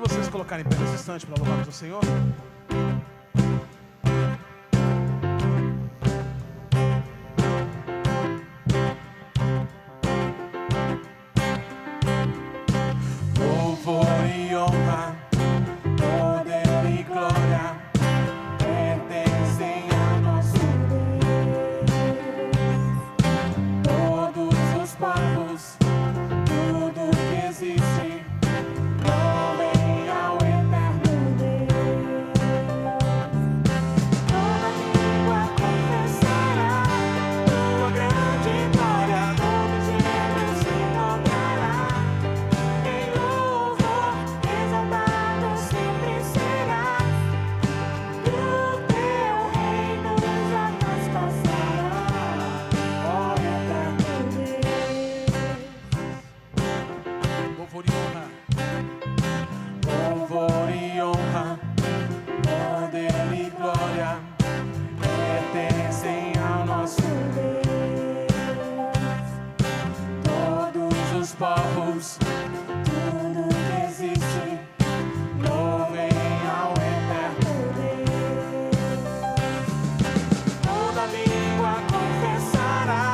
Convido vocês a colocarem em pé nesse instante para louvarmos o Senhor. Louvor e honra, poder e glória pertencem ao nosso Deus. Todos os povos, tudo que existe, louvem ao eterno Deus. Toda língua confessará tua grande glória, todo joelho se dobrará. Em louvor exaltado sempre será, e o teu reino jamais passará, ó eterno Deus. Louvor e honra. Louvor e honra, poder e glória pertencem ao nosso Deus. Todos os povos, tudo que existe, louvem ao eterno Deus. Toda língua confessará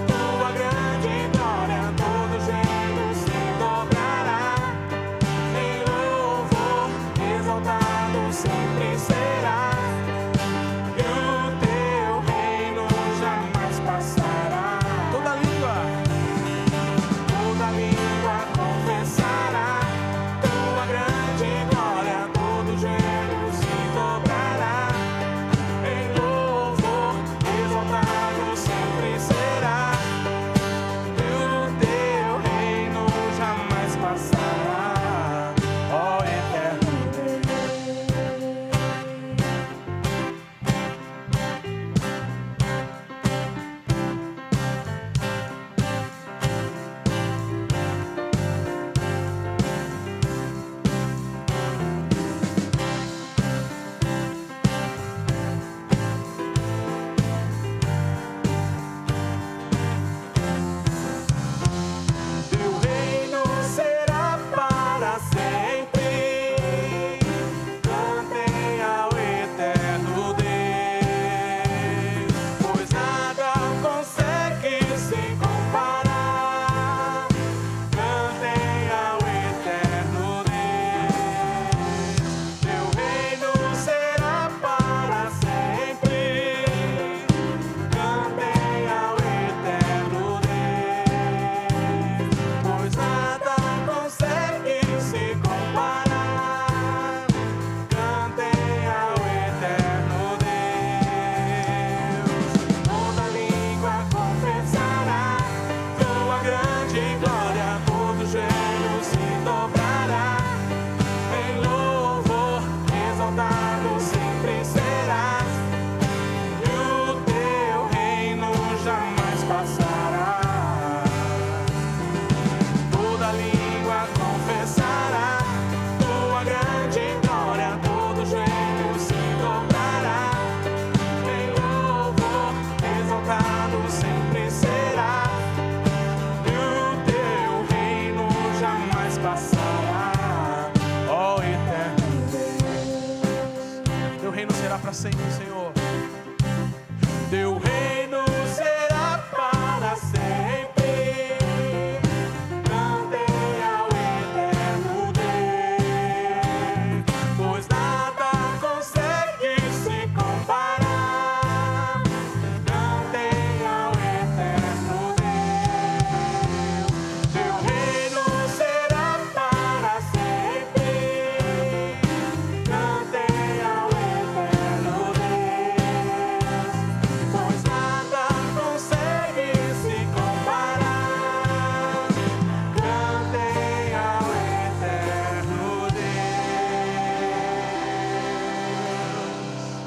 tua grande glória, todo joelho se dobrará. Em louvor exaltado sempre será, e o teu reino jamais passará. Toda língua confessará tua grande glória, todo joelho se dobrará. Em louvor exaltado sempre será, e o teu reino jamais passará, ó eterno Deus. Teu reino será para sempre, cantem ao eterno Deus, pois nada consegue se comparar. Cantem ao eterno Deus. Teu reino será para sempre, cantem ao eterno Deus, pois nada consegue se comparar. Cantem ao eterno Deus. Toda língua confessará tua grande glória, todo joelho se dobrará. Em louvor exaltado sempre serás, e o teu reino jamais passará. Toda língua confessará tua grande glória, todo joelho se dobrará. Em louvor exaltado sempre será, e o teu reino jamais passará, ó eterno Deus. Teu reino será para sempre, Senhor. Teu reino será para sempre, cantem ao eterno Deus, pois nada consegue se comparar. Cantem ao eterno Deus. Teu reino será para sempre, cantem ao eterno Deus, pois nada consegue se comparar. Cantem ao eterno Deus.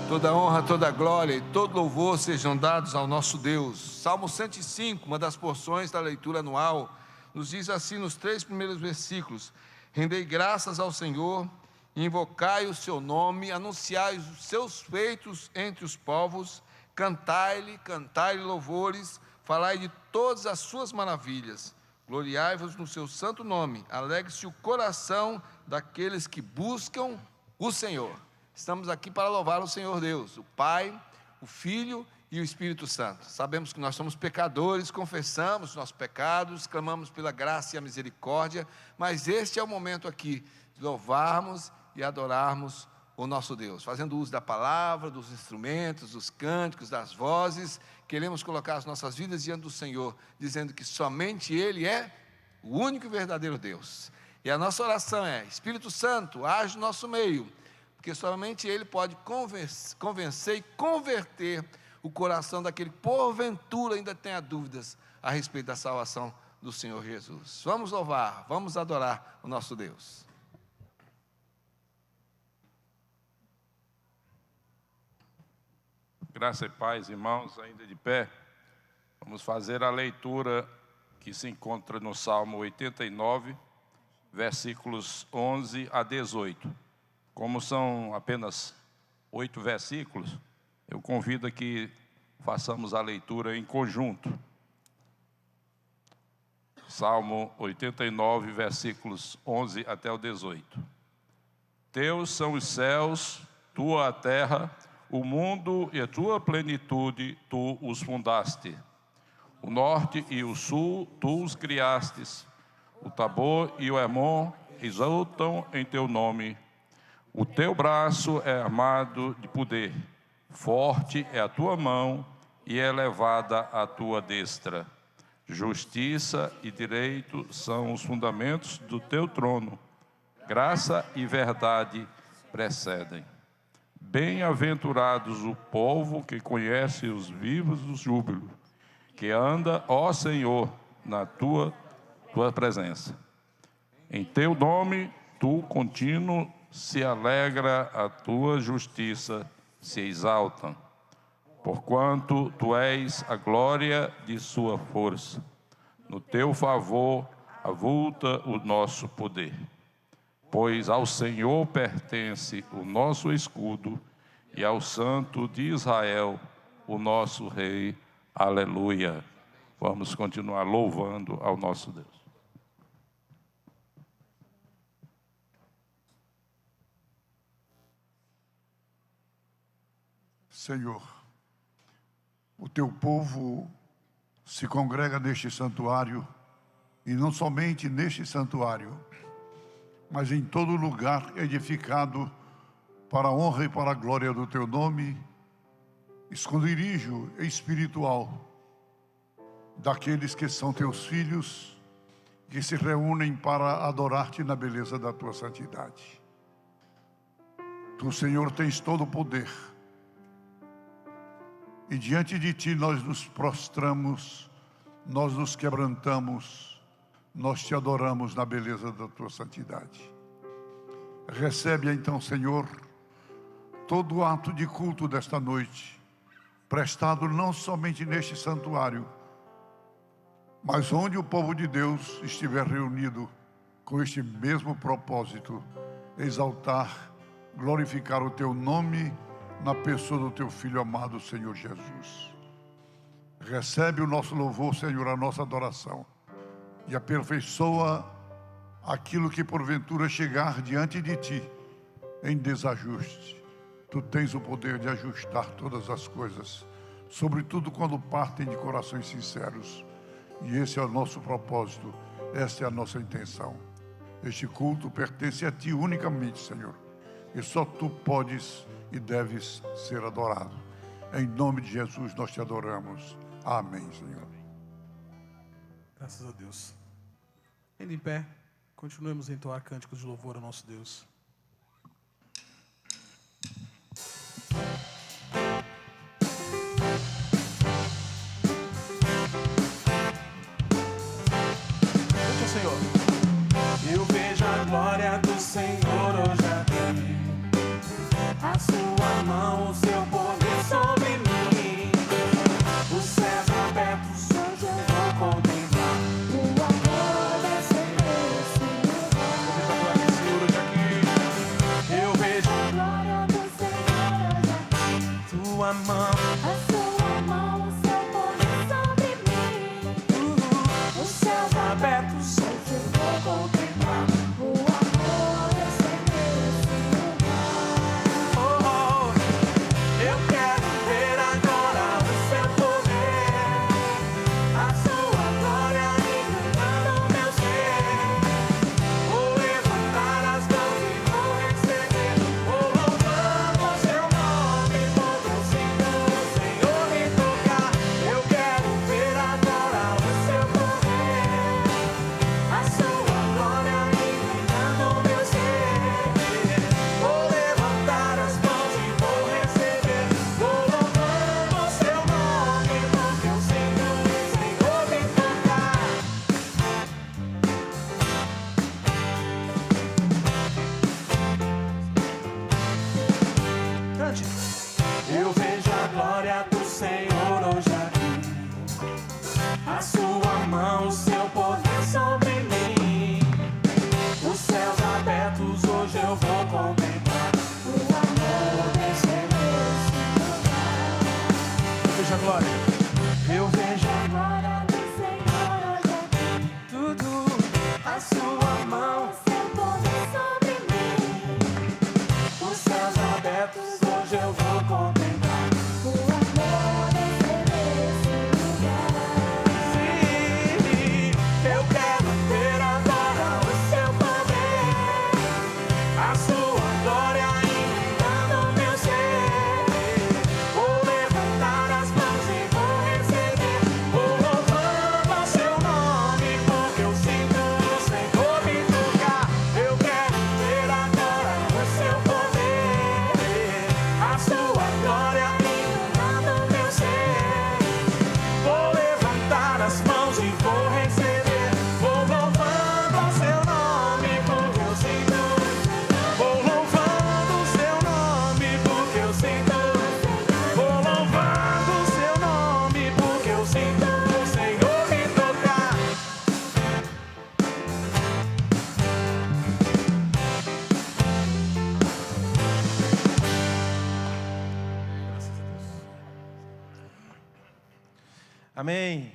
Toda honra, toda glória e todo louvor sejam dados ao nosso Deus. Salmo 105, uma das porções da leitura anual, nos diz assim nos 3 primeiros versículos: rendei graças ao Senhor, invocai o seu nome, anunciai os seus feitos entre os povos, cantai-lhe louvores, falai de todas as suas maravilhas. Gloriai-vos no seu santo nome. Alegre-se o coração daqueles que buscam o Senhor. Estamos aqui para louvar o Senhor Deus, o Pai, o Filho e o Espírito Santo. Sabemos que nós somos pecadores, confessamos nossos pecados, clamamos pela graça e a misericórdia, mas este é o momento aqui de louvarmos e adorarmos o nosso Deus, fazendo uso da palavra, dos instrumentos, dos cânticos, das vozes. Queremos colocar as nossas vidas diante do Senhor, dizendo que somente Ele é o único e verdadeiro Deus. E a nossa oração é: Espírito Santo, age no nosso meio, porque somente Ele pode convencer e converter o coração daquele que porventura ainda tenha dúvidas a respeito da salvação do Senhor Jesus. Vamos louvar, vamos adorar o nosso Deus. Graça e paz, irmãos, ainda de pé. Vamos fazer a leitura que se encontra no Salmo 89, versículos 11 a 18. Como são apenas 8 versículos, eu convido a que façamos a leitura em conjunto. Salmo 89, versículos 11 até o 18. Teus são os céus, tua a terra, o mundo e a tua plenitude, tu os fundaste. O norte e o sul, tu os criastes. O Tabor e o Hermon exultam em teu nome. O teu braço é armado de poder. Forte é a tua mão e elevada a tua destra. Justiça e direito são os fundamentos do teu trono. Graça e verdade precedem. Bem-aventurados o povo que conhece os vivos do júbilo, que anda, ó Senhor, na tua presença. Em teu nome, tu contínuo se alegra, a tua justiça se exalta, porquanto tu és a glória de sua força. No teu favor avulta o nosso poder. Pois ao Senhor pertence o nosso escudo e ao Santo de Israel, o nosso Rei. Aleluia. Vamos continuar louvando ao nosso Deus. Senhor, o teu povo se congrega neste santuário, e não somente neste santuário, mas em todo lugar edificado para a honra e para a glória do teu nome, esconderijo espiritual daqueles que são teus filhos, que se reúnem para adorar-te na beleza da tua santidade. Tu, Senhor, tens todo o poder, e diante de ti nós nos prostramos, nós nos quebrantamos, nós te adoramos na beleza da tua santidade. Recebe então, Senhor, todo o ato de culto desta noite, prestado não somente neste santuário, mas onde o povo de Deus estiver reunido com este mesmo propósito: exaltar, glorificar o teu nome na pessoa do teu Filho amado, Senhor Jesus. Recebe o nosso louvor, Senhor, a nossa adoração, e aperfeiçoa aquilo que porventura chegar diante de ti em desajuste. Tu tens o poder de ajustar todas as coisas, sobretudo quando partem de corações sinceros. E esse é o nosso propósito, essa é a nossa intenção. Este culto pertence a ti unicamente, Senhor, e só tu podes e deves ser adorado. Em nome de Jesus nós te adoramos. Amém, Senhor. Graças a Deus. Ainda em pé, continuemos a entoar cânticos de louvor ao nosso Deus. Cante ao Senhor. Eu vejo a glória do Senhor hoje aqui, a sua mão, o seu poder sobre mim. Os céus abertos hoje eu vou contemplar. Tua glória hoje aqui. Eu vejo a glória do Senhor hoje aqui, tua mão, a sua mão, o seu poder sobre mim. Os céus abertos Amém.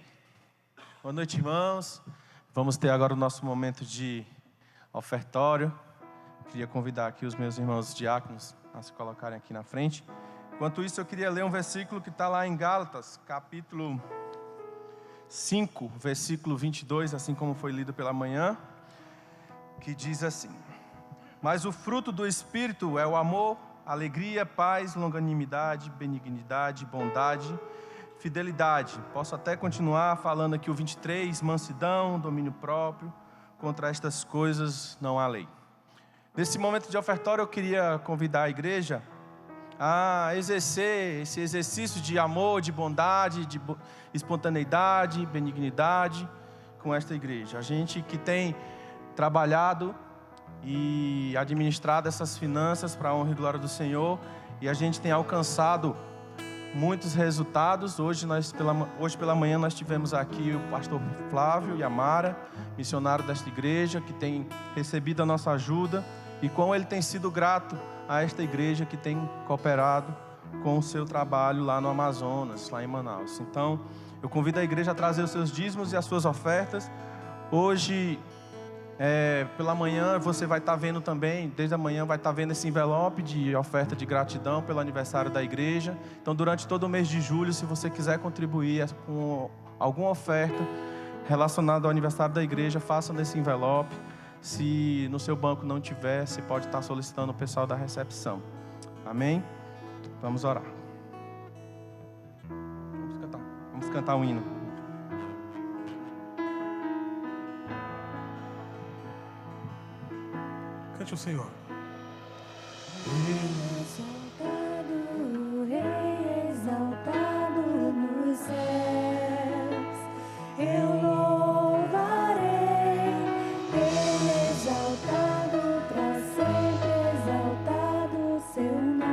Boa noite, irmãos. Vamos ter agora o nosso momento de ofertório. Queria convidar aqui os meus irmãos diáconos a se colocarem aqui na frente. Enquanto isso, eu queria ler um versículo que está lá em Gálatas, capítulo 5, versículo 22, assim como foi lido pela manhã, que diz assim: mas o fruto do Espírito é o amor, alegria, paz, longanimidade, benignidade, bondade, fidelidade. Posso até continuar falando aqui o 23, mansidão, domínio próprio. Contra estas coisas não há lei. Nesse momento de ofertório, eu queria convidar a igreja a exercer esse exercício de amor, de bondade, de espontaneidade, benignidade com esta igreja. A gente que tem trabalhado e administrado essas finanças para a honra e glória do Senhor, e a gente tem alcançado muitos resultados. Hoje pela manhã nós tivemos aqui o pastor Flávio e a Mara, missionário desta igreja, que tem recebido a nossa ajuda, e como ele tem sido grato a esta igreja que tem cooperado com o seu trabalho lá no Amazonas, lá em Manaus. Então, eu convido a igreja a trazer os seus dízimos e as suas ofertas. Hoje, pela manhã, você vai estar vendo também, desde a manhã vai estar vendo esse envelope de oferta de gratidão pelo aniversário da igreja. Então, durante todo o mês de julho, se você quiser contribuir com alguma oferta relacionada ao aniversário da igreja, faça nesse envelope. Se no seu banco não tiver, você pode estar solicitando o pessoal da recepção. Amém? Vamos orar. Vamos cantar um hino. Cante o Senhor. Rei exaltado nos céus, eu louvarei. Rei exaltado para sempre, exaltado seu nome.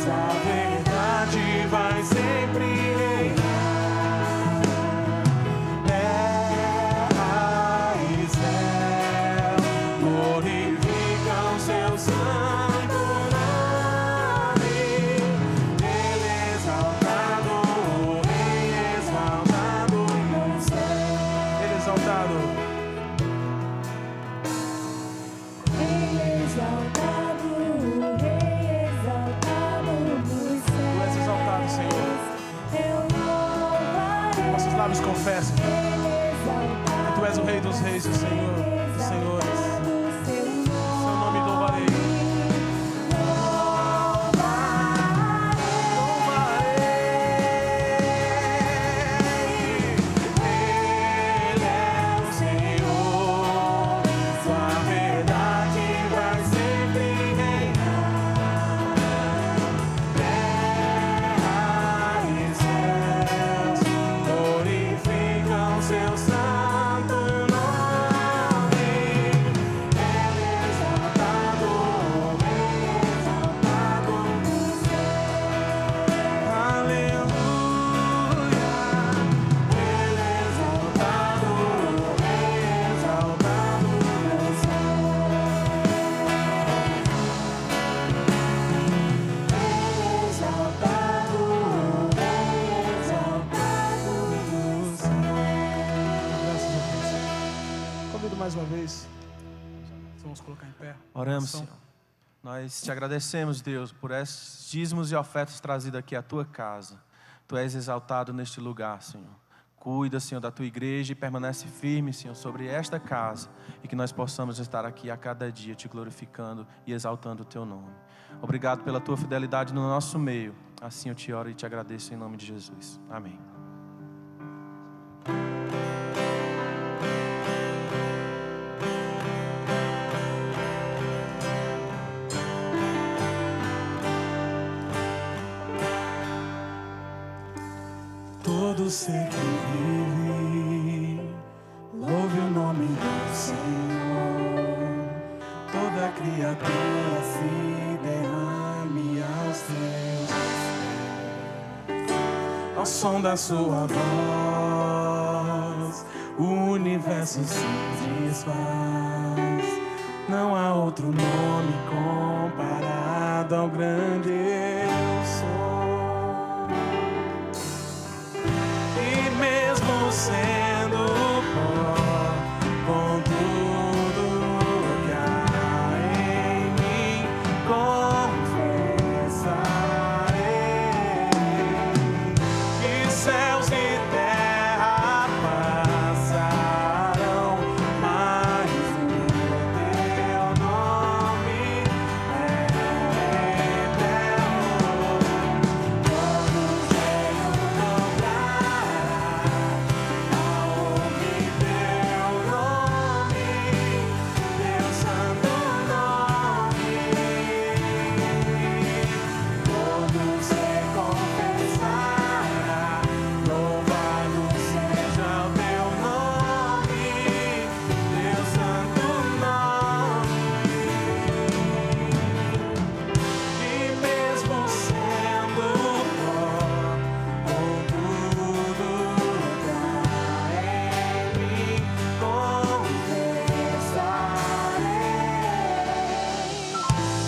Sua verdade vai sempre reinar. Terra e céu glorificam seu santo nome. Ele exaltado, o Rei exaltado no céu. Ele exaltado. Rei exaltado, Rei exaltado nos Tu és exaltado, céus. Senhor. Eu louvarei. Nossos lábios confessam Ele que exaltado, Tu és o Rei dos reis e o Senhor dos senhores. seu Seu nome louvarei. Ele é o Senhor, sua verdade vai sempre reinar. Terra e céus glorificam seu santo nome. Ele é exaltado, Rei exaltado no céu. Aleluia. Ele é exaltado, Rei exaltado no céu. Ele exaltado, Rei exaltado no céu. Graças a Deus. Convido mais uma vez. Vamos colocar em pé. Oramos, Oração. Senhor. Nós te agradecemos, Deus, por esses dízimos e ofertas trazidos aqui à tua casa. Tu és exaltado neste lugar, Senhor. Cuida, Senhor, da tua igreja e permanece firme, Senhor, sobre esta casa. E que nós possamos estar aqui a cada dia te glorificando e exaltando o teu nome. Obrigado pela tua fidelidade no nosso meio. Assim eu te oro e te agradeço em nome de Jesus. Amém. Todo ser que vive, louve o nome do Senhor. Toda criatura se derrame aos teus pés. Ao som da sua voz, universo se desfaz. Não há outro nome comparado ao grande eu sou. E mesmo sendo pó, com tudo que há em mim, confessarei que céus e terra passarão, mas o teu nome é eterno. Todo gênio dobrará ao ouvir teu nome, teu santo nome. Todo ser confessará, louvado seja o teu nome, teu santo nome. E mesmo sendo pó, com tudo que há em mim, confessarei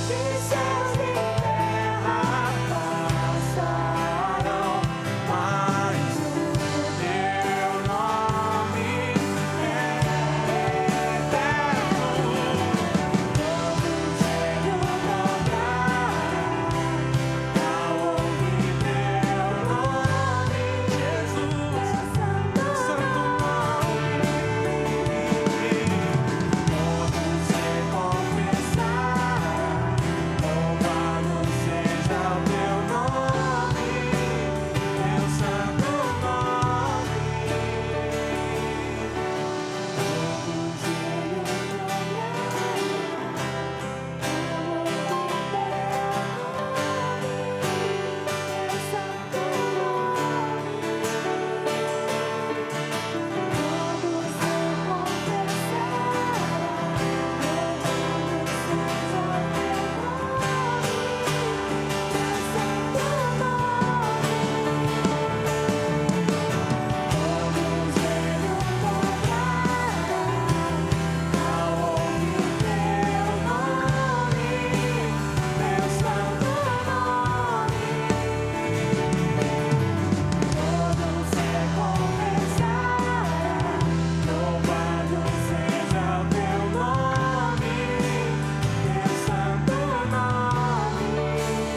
que céus e terra passarão, mas o teu nome é eterno. Todo gênio dobrará ao ouvir teu nome, Jesus, santo nome. Todo ser confessará, louvado seja o teu nome, teu santo nome. Todo gênio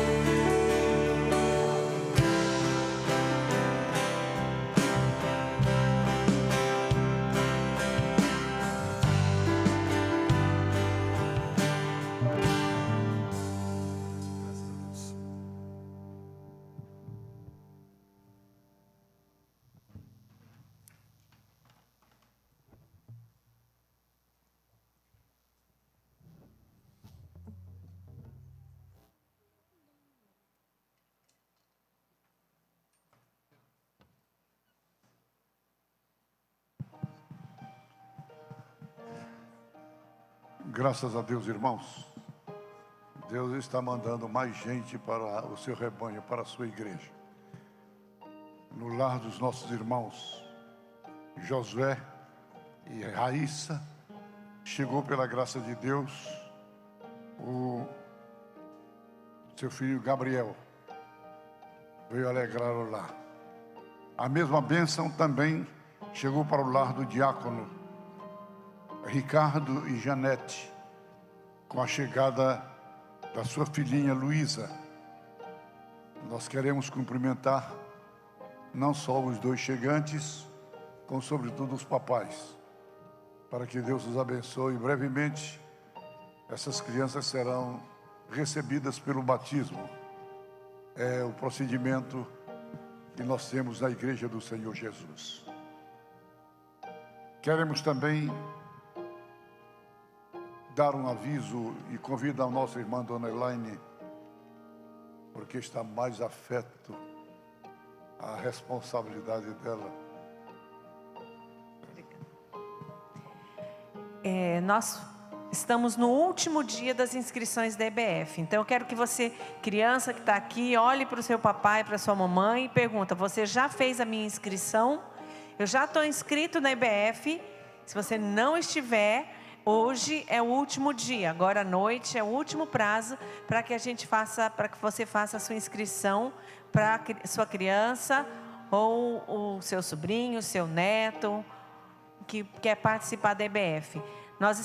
Graças a Deus, irmãos. Deus está mandando mais gente para o seu rebanho, para a sua igreja. No lar dos nossos irmãos Josué e Raíssa, chegou pela graça de Deus o seu filho Gabriel. Veio alegrar o lar. A mesma bênção também chegou para o lar do diácono Ricardo e Janete, com a chegada da sua filhinha Luísa. Nós queremos cumprimentar não só os dois chegantes, como sobretudo os papais, para que Deus os abençoe. Brevemente, essas crianças serão recebidas pelo batismo. É o procedimento que nós temos na Igreja do Senhor Jesus. Queremos também dar um aviso e convidar a nossa irmã Dona Elaine, porque está mais afeto à responsabilidade dela. Nós estamos no último dia das inscrições da EBF. Então eu quero que você, criança que está aqui, olhe para o seu papai, para a sua mamãe e pergunta: você já fez a minha inscrição? Eu já estou inscrito na EBF. Se você não estiver, hoje é o último dia, agora à noite é o último prazo para que você faça a sua inscrição para sua criança ou o seu sobrinho, o seu neto, que quer participar da EBF. Nós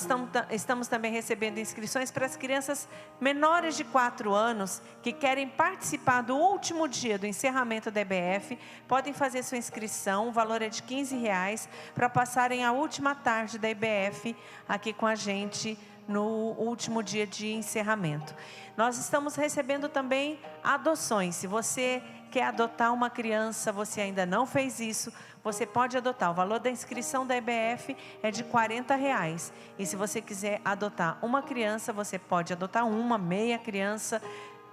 estamos também recebendo inscrições para as crianças menores de 4 anos que querem participar do último dia do encerramento da EBF. Podem fazer sua inscrição, o valor é de R$15, para passarem a última tarde da EBF aqui com a gente no último dia de encerramento. Nós estamos recebendo também adoções. Se você quer adotar uma criança, você ainda não fez isso, você pode adotar. O valor da inscrição da EBF é de R$40. E se você quiser adotar uma criança, você pode adotar uma meia criança.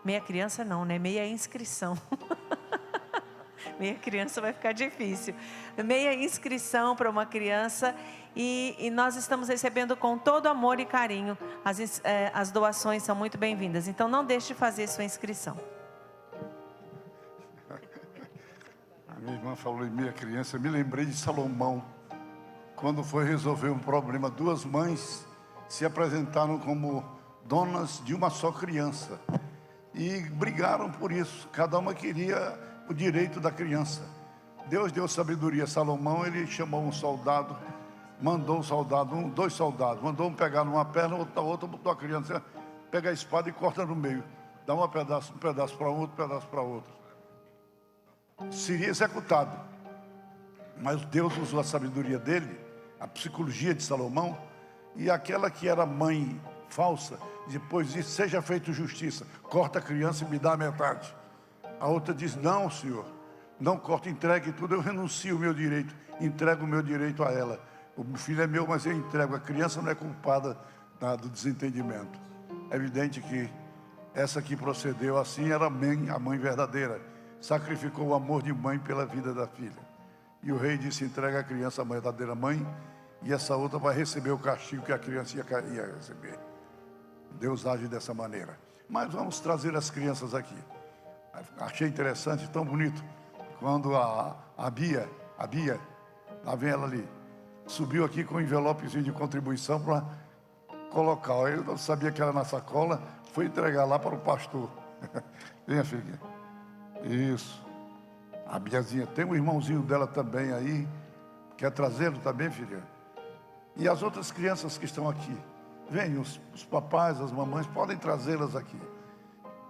Meia criança não, né? Meia inscrição. Meia criança vai ficar difícil. Meia inscrição para uma criança. E nós estamos recebendo com todo amor e carinho. As doações são muito bem-vindas. Então não deixe de fazer sua inscrição. Minha irmã falou em meia criança, eu me lembrei de Salomão, quando foi resolver um problema. 2 mães se apresentaram como donas de uma só criança e brigaram por isso, cada uma queria o direito da criança. Deus deu sabedoria a Salomão, ele chamou um soldado, mandou um soldado, 2 soldados, mandou um pegar numa perna, outra botou a criança, pega a espada e corta no meio, dá um pedaço para um pedaço para outro. Seria executado, mas Deus usou a sabedoria dele, a psicologia de Salomão, e aquela que era mãe falsa, depois diz: seja feito justiça, corta a criança e me dá a metade. A outra diz: não, senhor, não corta, entregue tudo, eu renuncio o meu direito, entrego o meu direito a ela. O filho é meu, mas eu entrego, a criança não é culpada do desentendimento. É evidente que essa que procedeu assim era a mãe verdadeira. Sacrificou o amor de mãe pela vida da filha. E o rei disse: entrega a criança à verdadeira mãe, e essa outra vai receber o castigo que a criança ia receber. Deus age dessa maneira. Mas vamos trazer as crianças aqui. Achei interessante, tão bonito, quando a Bia, lá vem ela ali, subiu aqui com um envelopezinho de contribuição para colocar. Eu não sabia que era na sacola, foi entregar lá para o pastor. Venha, filha. Isso. A Biazinha, tem um irmãozinho dela também aí. Quer trazê-lo também, filha? E as outras crianças que estão aqui. Venham, os papais, as mamães, podem trazê-las aqui.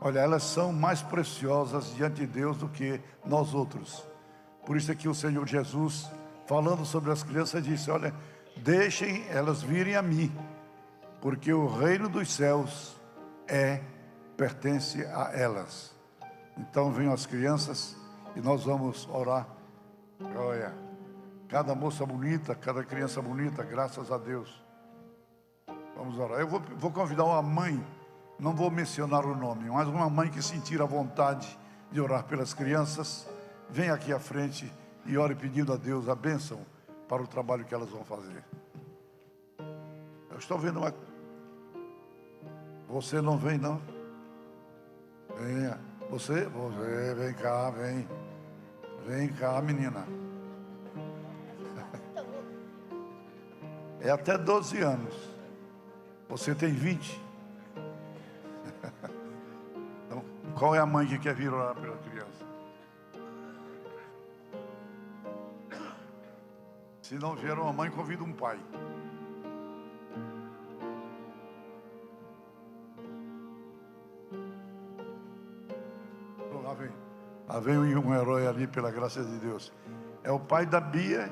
Olha, elas são mais preciosas diante de Deus do que nós outros. Por isso é que o Senhor Jesus, falando sobre as crianças, disse: olha, deixem elas virem a mim, porque o reino dos céus pertence a elas. Então venham as crianças e nós vamos orar. Olha, cada moça bonita, cada criança bonita, graças a Deus. Vamos orar. Eu vou convidar uma mãe, não vou mencionar o nome, mas uma mãe que sentir a vontade de orar pelas crianças, vem aqui à frente e ore pedindo a Deus a bênção para o trabalho que elas vão fazer. Eu estou vendo uma... Você não vem, não? Venha. Você, vem cá, vem cá, menina. É até 12 anos. Você tem 20. Então, qual é a mãe que quer vir orar pela criança? Se não vier uma mãe, convida um pai. Lá vem um herói ali, pela graça de Deus. É o pai da Bia,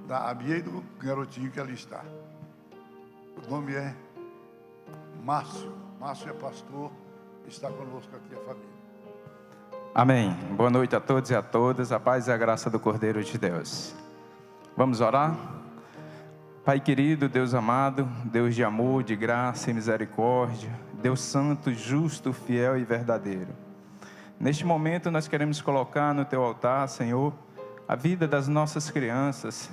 da Bia e do garotinho que ali está. O nome é Márcio. Márcio é pastor, está conosco aqui, a família. Amém. Boa noite a todos e a todas. A paz e a graça do Cordeiro de Deus. Vamos orar? Pai querido, Deus amado, Deus de amor, de graça e misericórdia, Deus santo, justo, fiel e verdadeiro. Neste momento nós queremos colocar no Teu altar, Senhor, a vida das nossas crianças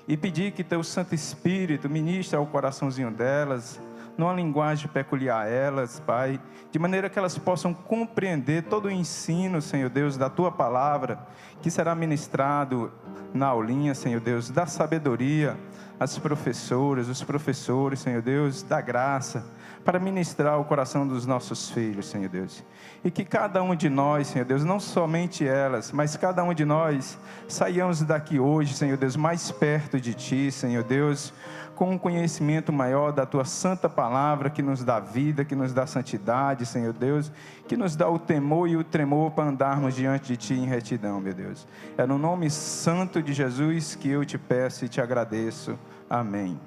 e pedir que Teu Santo Espírito ministre ao coraçãozinho delas, numa linguagem peculiar a elas, Pai, de maneira que elas possam compreender todo o ensino, Senhor Deus, da Tua palavra, que será ministrado na aulinha, Senhor Deus, da sabedoria as professoras, os professores, Senhor Deus, da graça, para ministrar o coração dos nossos filhos, Senhor Deus. E que cada um de nós, Senhor Deus, não somente elas, mas cada um de nós, saiamos daqui hoje, Senhor Deus, mais perto de Ti, Senhor Deus, com um conhecimento maior da Tua santa palavra, que nos dá vida, que nos dá santidade, Senhor Deus, que nos dá o temor e o tremor para andarmos diante de Ti em retidão, meu Deus. É no nome santo de Jesus que eu te peço e te agradeço. Amém.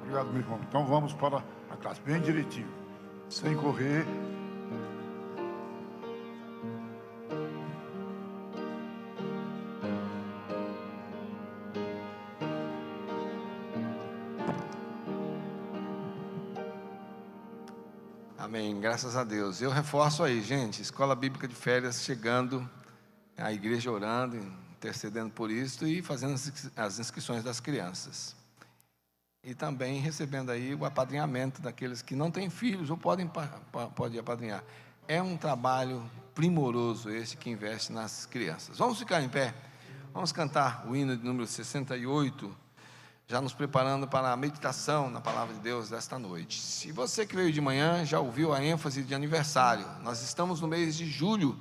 Obrigado, meu irmão. Então vamos para a classe, bem direitinho, sem correr. Amém, graças a Deus. Eu reforço aí, gente, Escola Bíblica de Férias chegando, a igreja orando, intercedendo por isso e fazendo as inscrições das crianças. E também recebendo aí o apadrinhamento daqueles que não têm filhos ou podem apadrinhar. É um trabalho primoroso esse que investe nas crianças. Vamos ficar em pé, vamos cantar o hino de número 68, já nos preparando para a meditação na Palavra de Deus desta noite. Se você que veio de manhã já ouviu a ênfase de aniversário, nós estamos no mês de julho,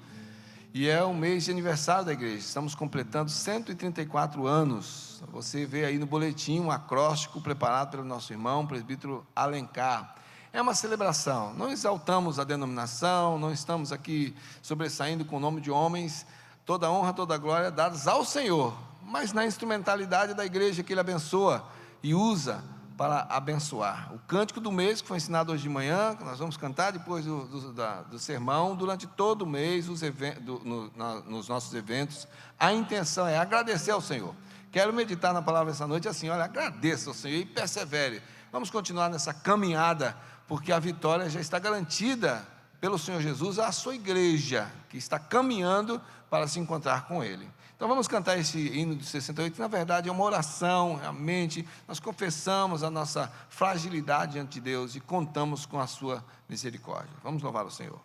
e é o mês de aniversário da igreja, estamos completando 134 anos, você vê aí no boletim um acróstico preparado pelo nosso irmão, presbítero Alencar. É uma celebração, não exaltamos a denominação, não estamos aqui sobressaindo com o nome de homens, toda honra, toda glória dadas ao Senhor, mas na instrumentalidade da igreja que Ele abençoa e usa para abençoar. O cântico do mês, que foi ensinado hoje de manhã, que nós vamos cantar depois do sermão, durante todo o mês, nos nossos eventos, a intenção é agradecer ao Senhor. Quero meditar na palavra essa noite assim, olha, agradeça ao Senhor e persevere. Vamos continuar nessa caminhada, porque a vitória já está garantida pelo Senhor Jesus à sua igreja, que está caminhando para se encontrar com Ele. Então vamos cantar esse hino de 68, que na verdade é uma oração, realmente, nós confessamos a nossa fragilidade diante de Deus e contamos com a sua misericórdia. Vamos louvar o Senhor.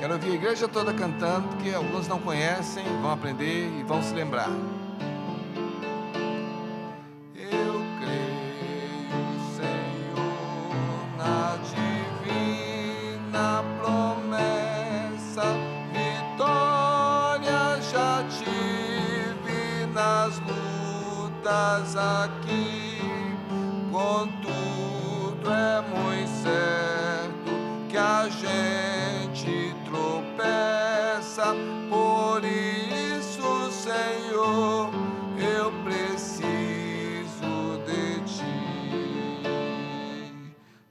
Quero ouvir a igreja toda cantando, porque alguns não conhecem, vão aprender e vão se lembrar. Aqui, contudo é muito certo que a gente tropeça, por isso, Senhor, eu preciso de Ti,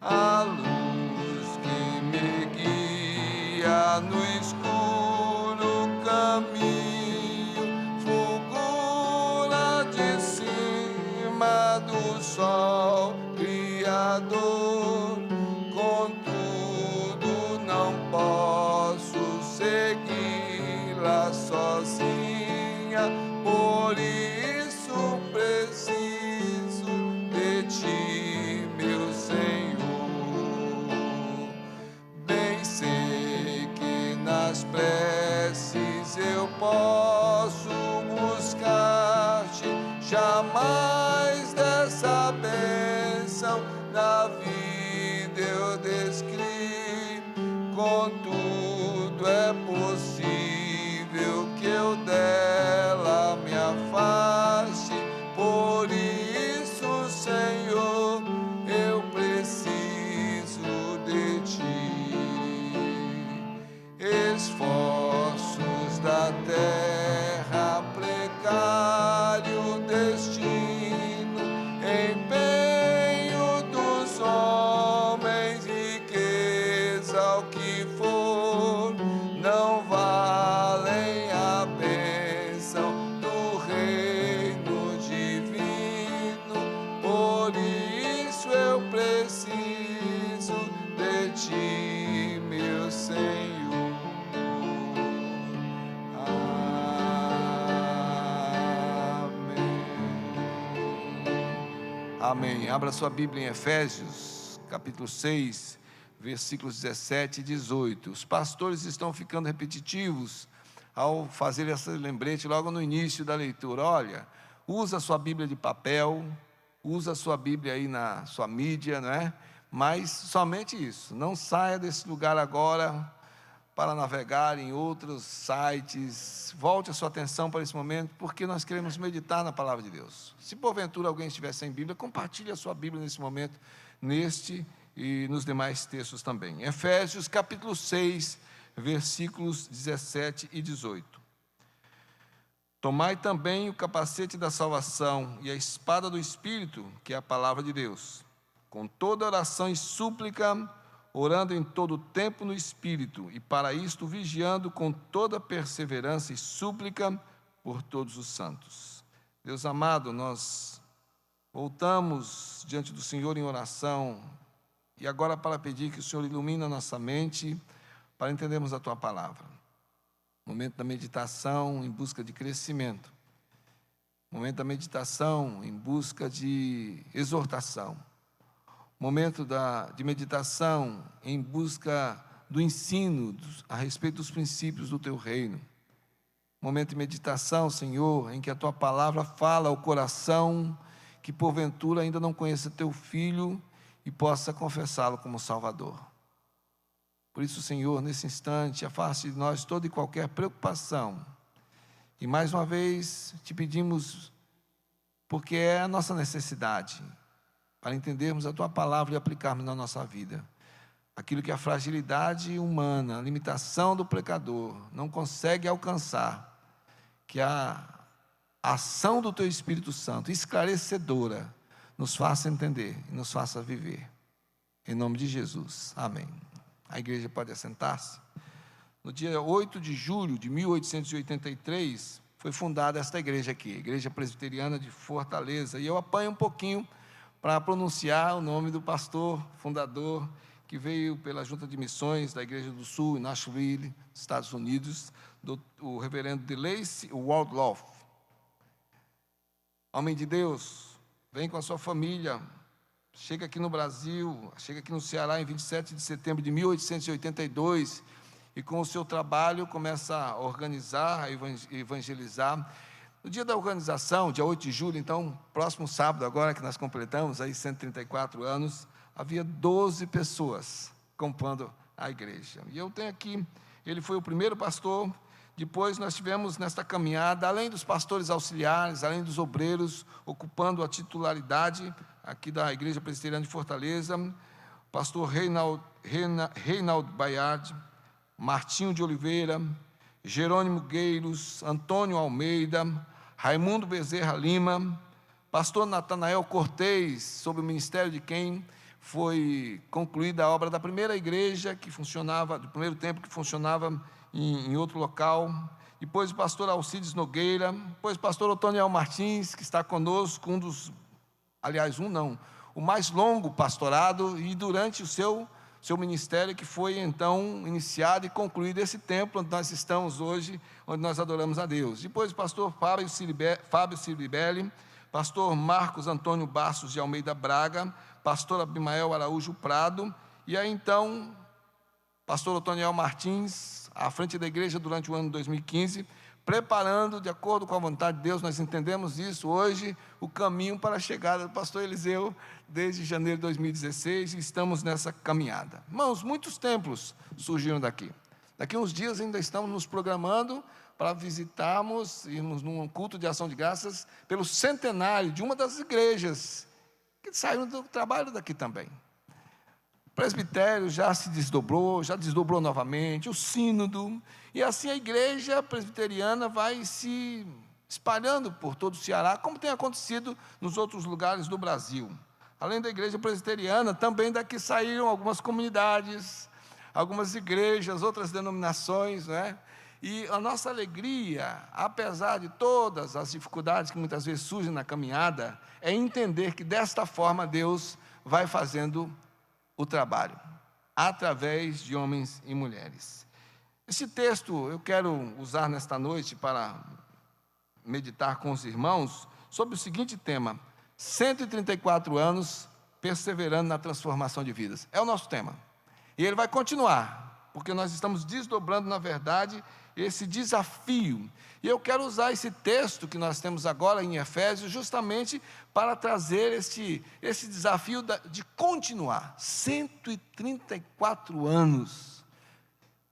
a luz que me guia no escuro caminho, do sol criador, contudo não posso segui-la sozinha, por isso preciso de Ti, meu Senhor. Bem sei que nas preces eu posso buscar-te, jamais dessa bênção na vida eu descrevi, contudo é possível que eu dela me afaste, por isso, Senhor, eu preciso de Ti. Esforços da terra, precário destino, empenho dos homens, riqueza, o que for, não valem a bênção do reino divino, por isso eu preciso de Ti, meu Senhor. Amém. Abra sua Bíblia em Efésios, capítulo 6, versículos 17 e 18. Os pastores estão ficando repetitivos ao fazer esse lembrete logo no início da leitura. Olha, usa a sua Bíblia de papel, usa a sua Bíblia aí na sua mídia, não é? Mas somente isso, não saia desse lugar agora para navegar em outros sites. Volte a sua atenção para esse momento, porque nós queremos meditar na palavra de Deus. Se porventura alguém estiver sem Bíblia, compartilhe a sua Bíblia nesse momento, neste e nos demais textos também. Efésios capítulo 6, versículos 17 e 18. Tomai também o capacete da salvação e a espada do Espírito, que é a palavra de Deus, com toda oração e súplica, orando em todo o tempo no Espírito, e para isto vigiando com toda perseverança e súplica por todos os santos. Deus amado, nós voltamos diante do Senhor em oração, e agora para pedir que o Senhor ilumine a nossa mente, para entendermos a Tua palavra. Momento da meditação em busca de crescimento. Momento da meditação em busca de exortação. Momento de meditação em busca do ensino a respeito dos princípios do Teu reino. Momento de meditação, Senhor, em que a Tua palavra fala ao coração que porventura ainda não conheça Teu Filho e possa confessá-lo como Salvador. Por isso, Senhor, nesse instante, afaste de nós toda e qualquer preocupação. E mais uma vez te pedimos, porque é a nossa necessidade, para entendermos a Tua palavra e aplicarmos na nossa vida. Aquilo que a fragilidade humana, a limitação do pecador não consegue alcançar, que a ação do Teu Espírito Santo, esclarecedora, nos faça entender e nos faça viver. Em nome de Jesus. Amém. A igreja pode assentar-se. No dia 8 de julho de 1883, foi fundada esta igreja aqui, a Igreja Presbiteriana de Fortaleza. E eu apanho um pouquinho para pronunciar o nome do pastor fundador, que veio pela Junta de Missões da Igreja do Sul, em Nashville, Estados Unidos, o reverendo DeLacy Waldloff. Homem de Deus, vem com a sua família, chega aqui no Brasil, chega aqui no Ceará em 27 de setembro de 1882, e com o seu trabalho começa a organizar, a evangelizar. No dia da organização, dia 8 de julho, então, próximo sábado agora, que nós completamos aí 134 anos, havia 12 pessoas compondo a igreja. E eu tenho aqui, ele foi o primeiro pastor. Depois nós tivemos nesta caminhada, além dos pastores auxiliares, além dos obreiros, ocupando a titularidade aqui da Igreja Presbiteriana de Fortaleza, pastor Reinaldo Bayard, Martinho de Oliveira, Jerônimo Gueiros, Antônio Almeida, Raimundo Bezerra Lima, pastor Natanael Cortez, sob o ministério de quem foi concluída a obra da primeira igreja que funcionava, do primeiro templo que funcionava em outro local. Depois o pastor Alcides Nogueira, depois o pastor Otoniel Martins, que está conosco, o mais longo pastorado, e durante o seu ministério, que foi então iniciado e concluído esse templo onde nós estamos hoje, onde nós adoramos a Deus. Depois o pastor Fábio Ciribelli, pastor Marcos Antônio Bastos de Almeida Braga, pastor Abimael Araújo Prado, e aí então, pastor Otoniel Martins, à frente da igreja durante o ano de 2015, preparando, de acordo com a vontade de Deus, nós entendemos isso hoje, o caminho para a chegada do pastor Eliseu, desde janeiro de 2016, e estamos nessa caminhada. Irmãos, muitos templos surgiram daqui. Daqui a uns dias ainda estamos nos programando para visitarmos, irmos num culto de ação de graças, pelo centenário de uma das igrejas que saíram do trabalho daqui também. O presbitério já se desdobrou, já desdobrou novamente, o sínodo, e assim a igreja presbiteriana vai se espalhando por todo o Ceará, como tem acontecido nos outros lugares do Brasil. Além da igreja presbiteriana, também daqui saíram algumas comunidades, algumas igrejas, outras denominações, né? E a nossa alegria, apesar de todas as dificuldades que muitas vezes surgem na caminhada, é entender que desta forma Deus vai fazendo o trabalho, através de homens e mulheres. Esse texto eu quero usar nesta noite para meditar com os irmãos sobre o seguinte tema: 134 anos perseverando na transformação de vidas. É o nosso tema. E ele vai continuar, porque nós estamos desdobrando, na verdade, esse desafio. E eu quero usar esse texto que nós temos agora em Efésios, justamente para trazer esse desafio de continuar. 134 anos,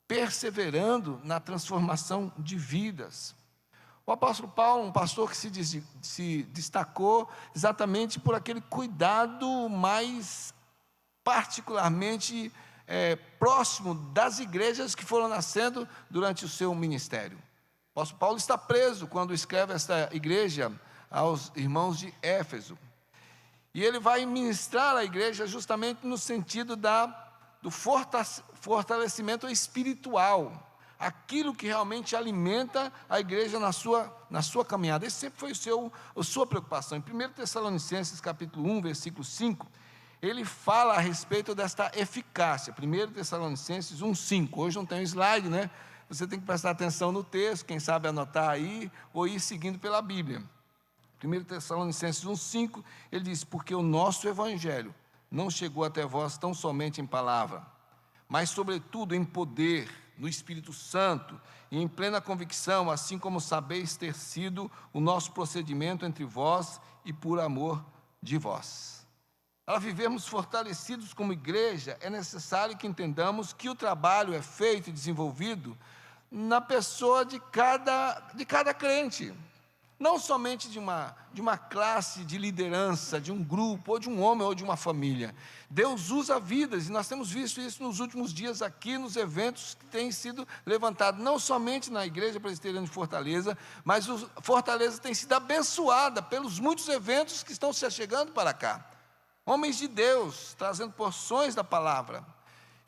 perseverando na transformação de vidas. O apóstolo Paulo, um pastor que se destacou exatamente por aquele cuidado mais particularmente próximo das igrejas que foram nascendo durante o seu ministério. O apóstolo Paulo está preso quando escreve esta igreja aos irmãos de Éfeso. E ele vai ministrar a igreja justamente no sentido do fortalecimento espiritual, aquilo que realmente alimenta a igreja na sua caminhada. Esse sempre foi a sua preocupação. Em 1 Tessalonicenses capítulo 1, versículo 5, ele fala a respeito desta eficácia. 1 Tessalonicenses 1, 5. Hoje não tem um slide, né? Você tem que prestar atenção no texto, quem sabe anotar aí, ou ir seguindo pela Bíblia. 1 Tessalonicenses 1, 5, ele diz: porque o nosso evangelho não chegou até vós tão somente em palavra, mas sobretudo em poder, no Espírito Santo, e em plena convicção, assim como sabeis ter sido o nosso procedimento entre vós e por amor de vós. Para vivermos fortalecidos como igreja, é necessário que entendamos que o trabalho é feito e desenvolvido na pessoa de cada crente. Não somente de uma classe de liderança, de um grupo, ou de um homem, ou de uma família. Deus usa vidas, e nós temos visto isso nos últimos dias aqui, nos eventos que têm sido levantados, não somente na Igreja Presbiteriana de Fortaleza, mas Fortaleza tem sido abençoada pelos muitos eventos que estão se chegando para cá. Homens de Deus, trazendo porções da palavra.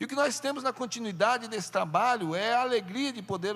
E o que nós temos na continuidade desse trabalho é a alegria de poder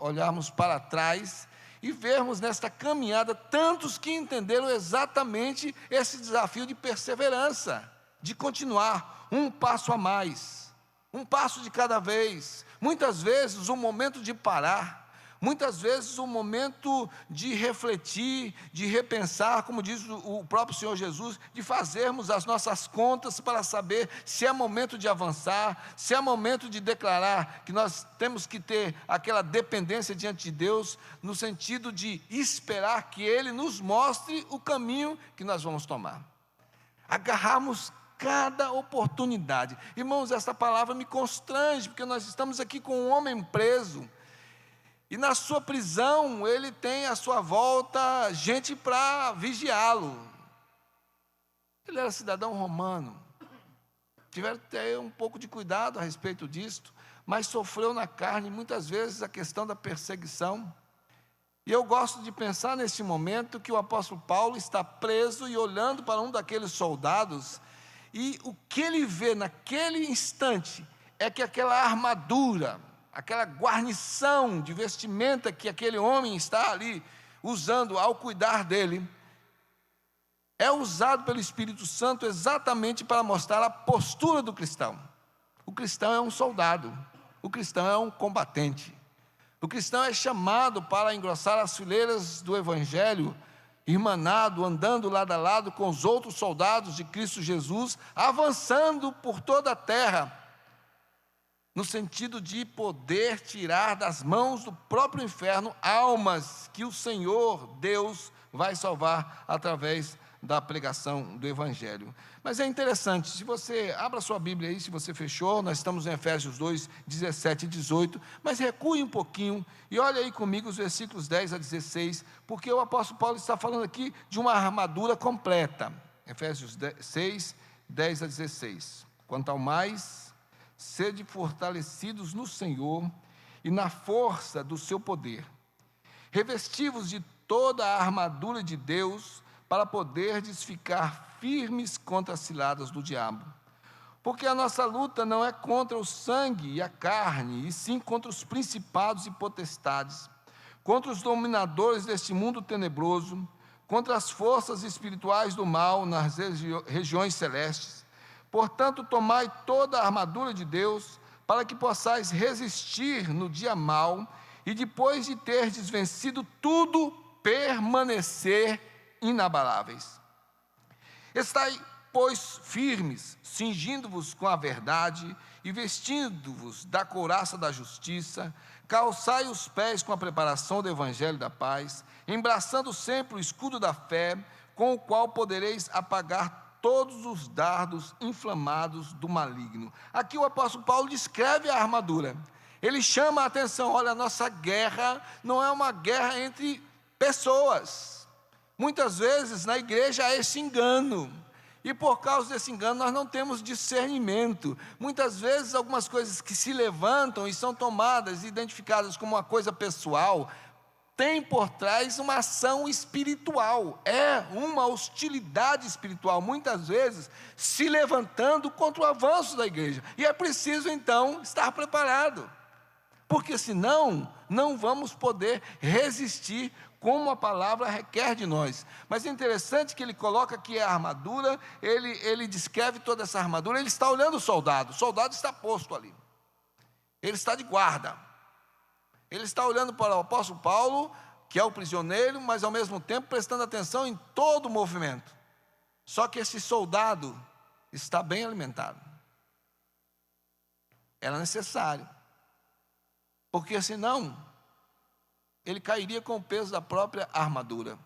olharmos para trás e vermos nesta caminhada tantos que entenderam exatamente esse desafio de perseverança, de continuar um passo a mais, um passo de cada vez. Muitas vezes um momento de parar, muitas vezes um momento de refletir, de repensar, como diz o próprio Senhor Jesus, de fazermos as nossas contas para saber se é momento de avançar, se é momento de declarar que nós temos que ter aquela dependência diante de Deus, no sentido de esperar que Ele nos mostre o caminho que nós vamos tomar. Agarrarmos cada oportunidade. Irmãos, essa palavra me constrange, porque nós estamos aqui com um homem preso, e na sua prisão, ele tem à sua volta gente para vigiá-lo. Ele era cidadão romano. Tiveram que ter um pouco de cuidado a respeito disto, mas sofreu na carne muitas vezes a questão da perseguição. E eu gosto de pensar nesse momento que o apóstolo Paulo está preso e olhando para um daqueles soldados, e o que ele vê naquele instante é que aquela armadura, aquela guarnição de vestimenta que aquele homem está ali usando ao cuidar dele, é usado pelo Espírito Santo exatamente para mostrar a postura do cristão. O cristão é um soldado, o cristão é um combatente, o cristão é chamado para engrossar as fileiras do Evangelho, irmanado, andando lado a lado com os outros soldados de Cristo Jesus, avançando por toda a terra, no sentido de poder tirar das mãos do próprio inferno almas que o Senhor, Deus, vai salvar através da pregação do Evangelho. Mas é interessante, se você abra sua Bíblia aí, se você fechou, nós estamos em Efésios 2, 17 e 18, mas recue um pouquinho e olha aí comigo os versículos 10 a 16, porque o apóstolo Paulo está falando aqui de uma armadura completa. Efésios 6, 10 a 16. Quanto ao mais, sede fortalecidos no Senhor e na força do seu poder. Revesti-vos de toda a armadura de Deus para poderdes ficar firmes contra as ciladas do diabo. Porque a nossa luta não é contra o sangue e a carne, e sim contra os principados e potestades, contra os dominadores deste mundo tenebroso, contra as forças espirituais do mal nas regiões celestes. Portanto, tomai toda a armadura de Deus, para que possais resistir no dia mau, e depois de terdes vencido tudo, permanecer inabaláveis. Estai pois, firmes, cingindo-vos com a verdade e vestindo-vos da couraça da justiça, calçai os pés com a preparação do evangelho da paz, embraçando sempre o escudo da fé, com o qual podereis apagar todos os dardos inflamados do maligno. Aqui o apóstolo Paulo descreve a armadura. Ele chama a atenção, olha, a nossa guerra não é uma guerra entre pessoas. Muitas vezes na igreja há esse engano, e por causa desse engano nós não temos discernimento. Muitas vezes algumas coisas que se levantam e são tomadas e identificadas como uma coisa pessoal, tem por trás uma ação espiritual, é uma hostilidade espiritual, muitas vezes se levantando contra o avanço da igreja, e é preciso então estar preparado, porque senão não vamos poder resistir como a palavra requer de nós. Mas é interessante que ele coloca aqui a armadura, ele descreve toda essa armadura, ele está olhando o soldado está posto ali, ele está de guarda, ele está olhando para o apóstolo Paulo, que é o prisioneiro, mas ao mesmo tempo prestando atenção em todo o movimento. Só que esse soldado está bem alimentado. Era necessário, porque senão ele cairia com o peso da própria armadura.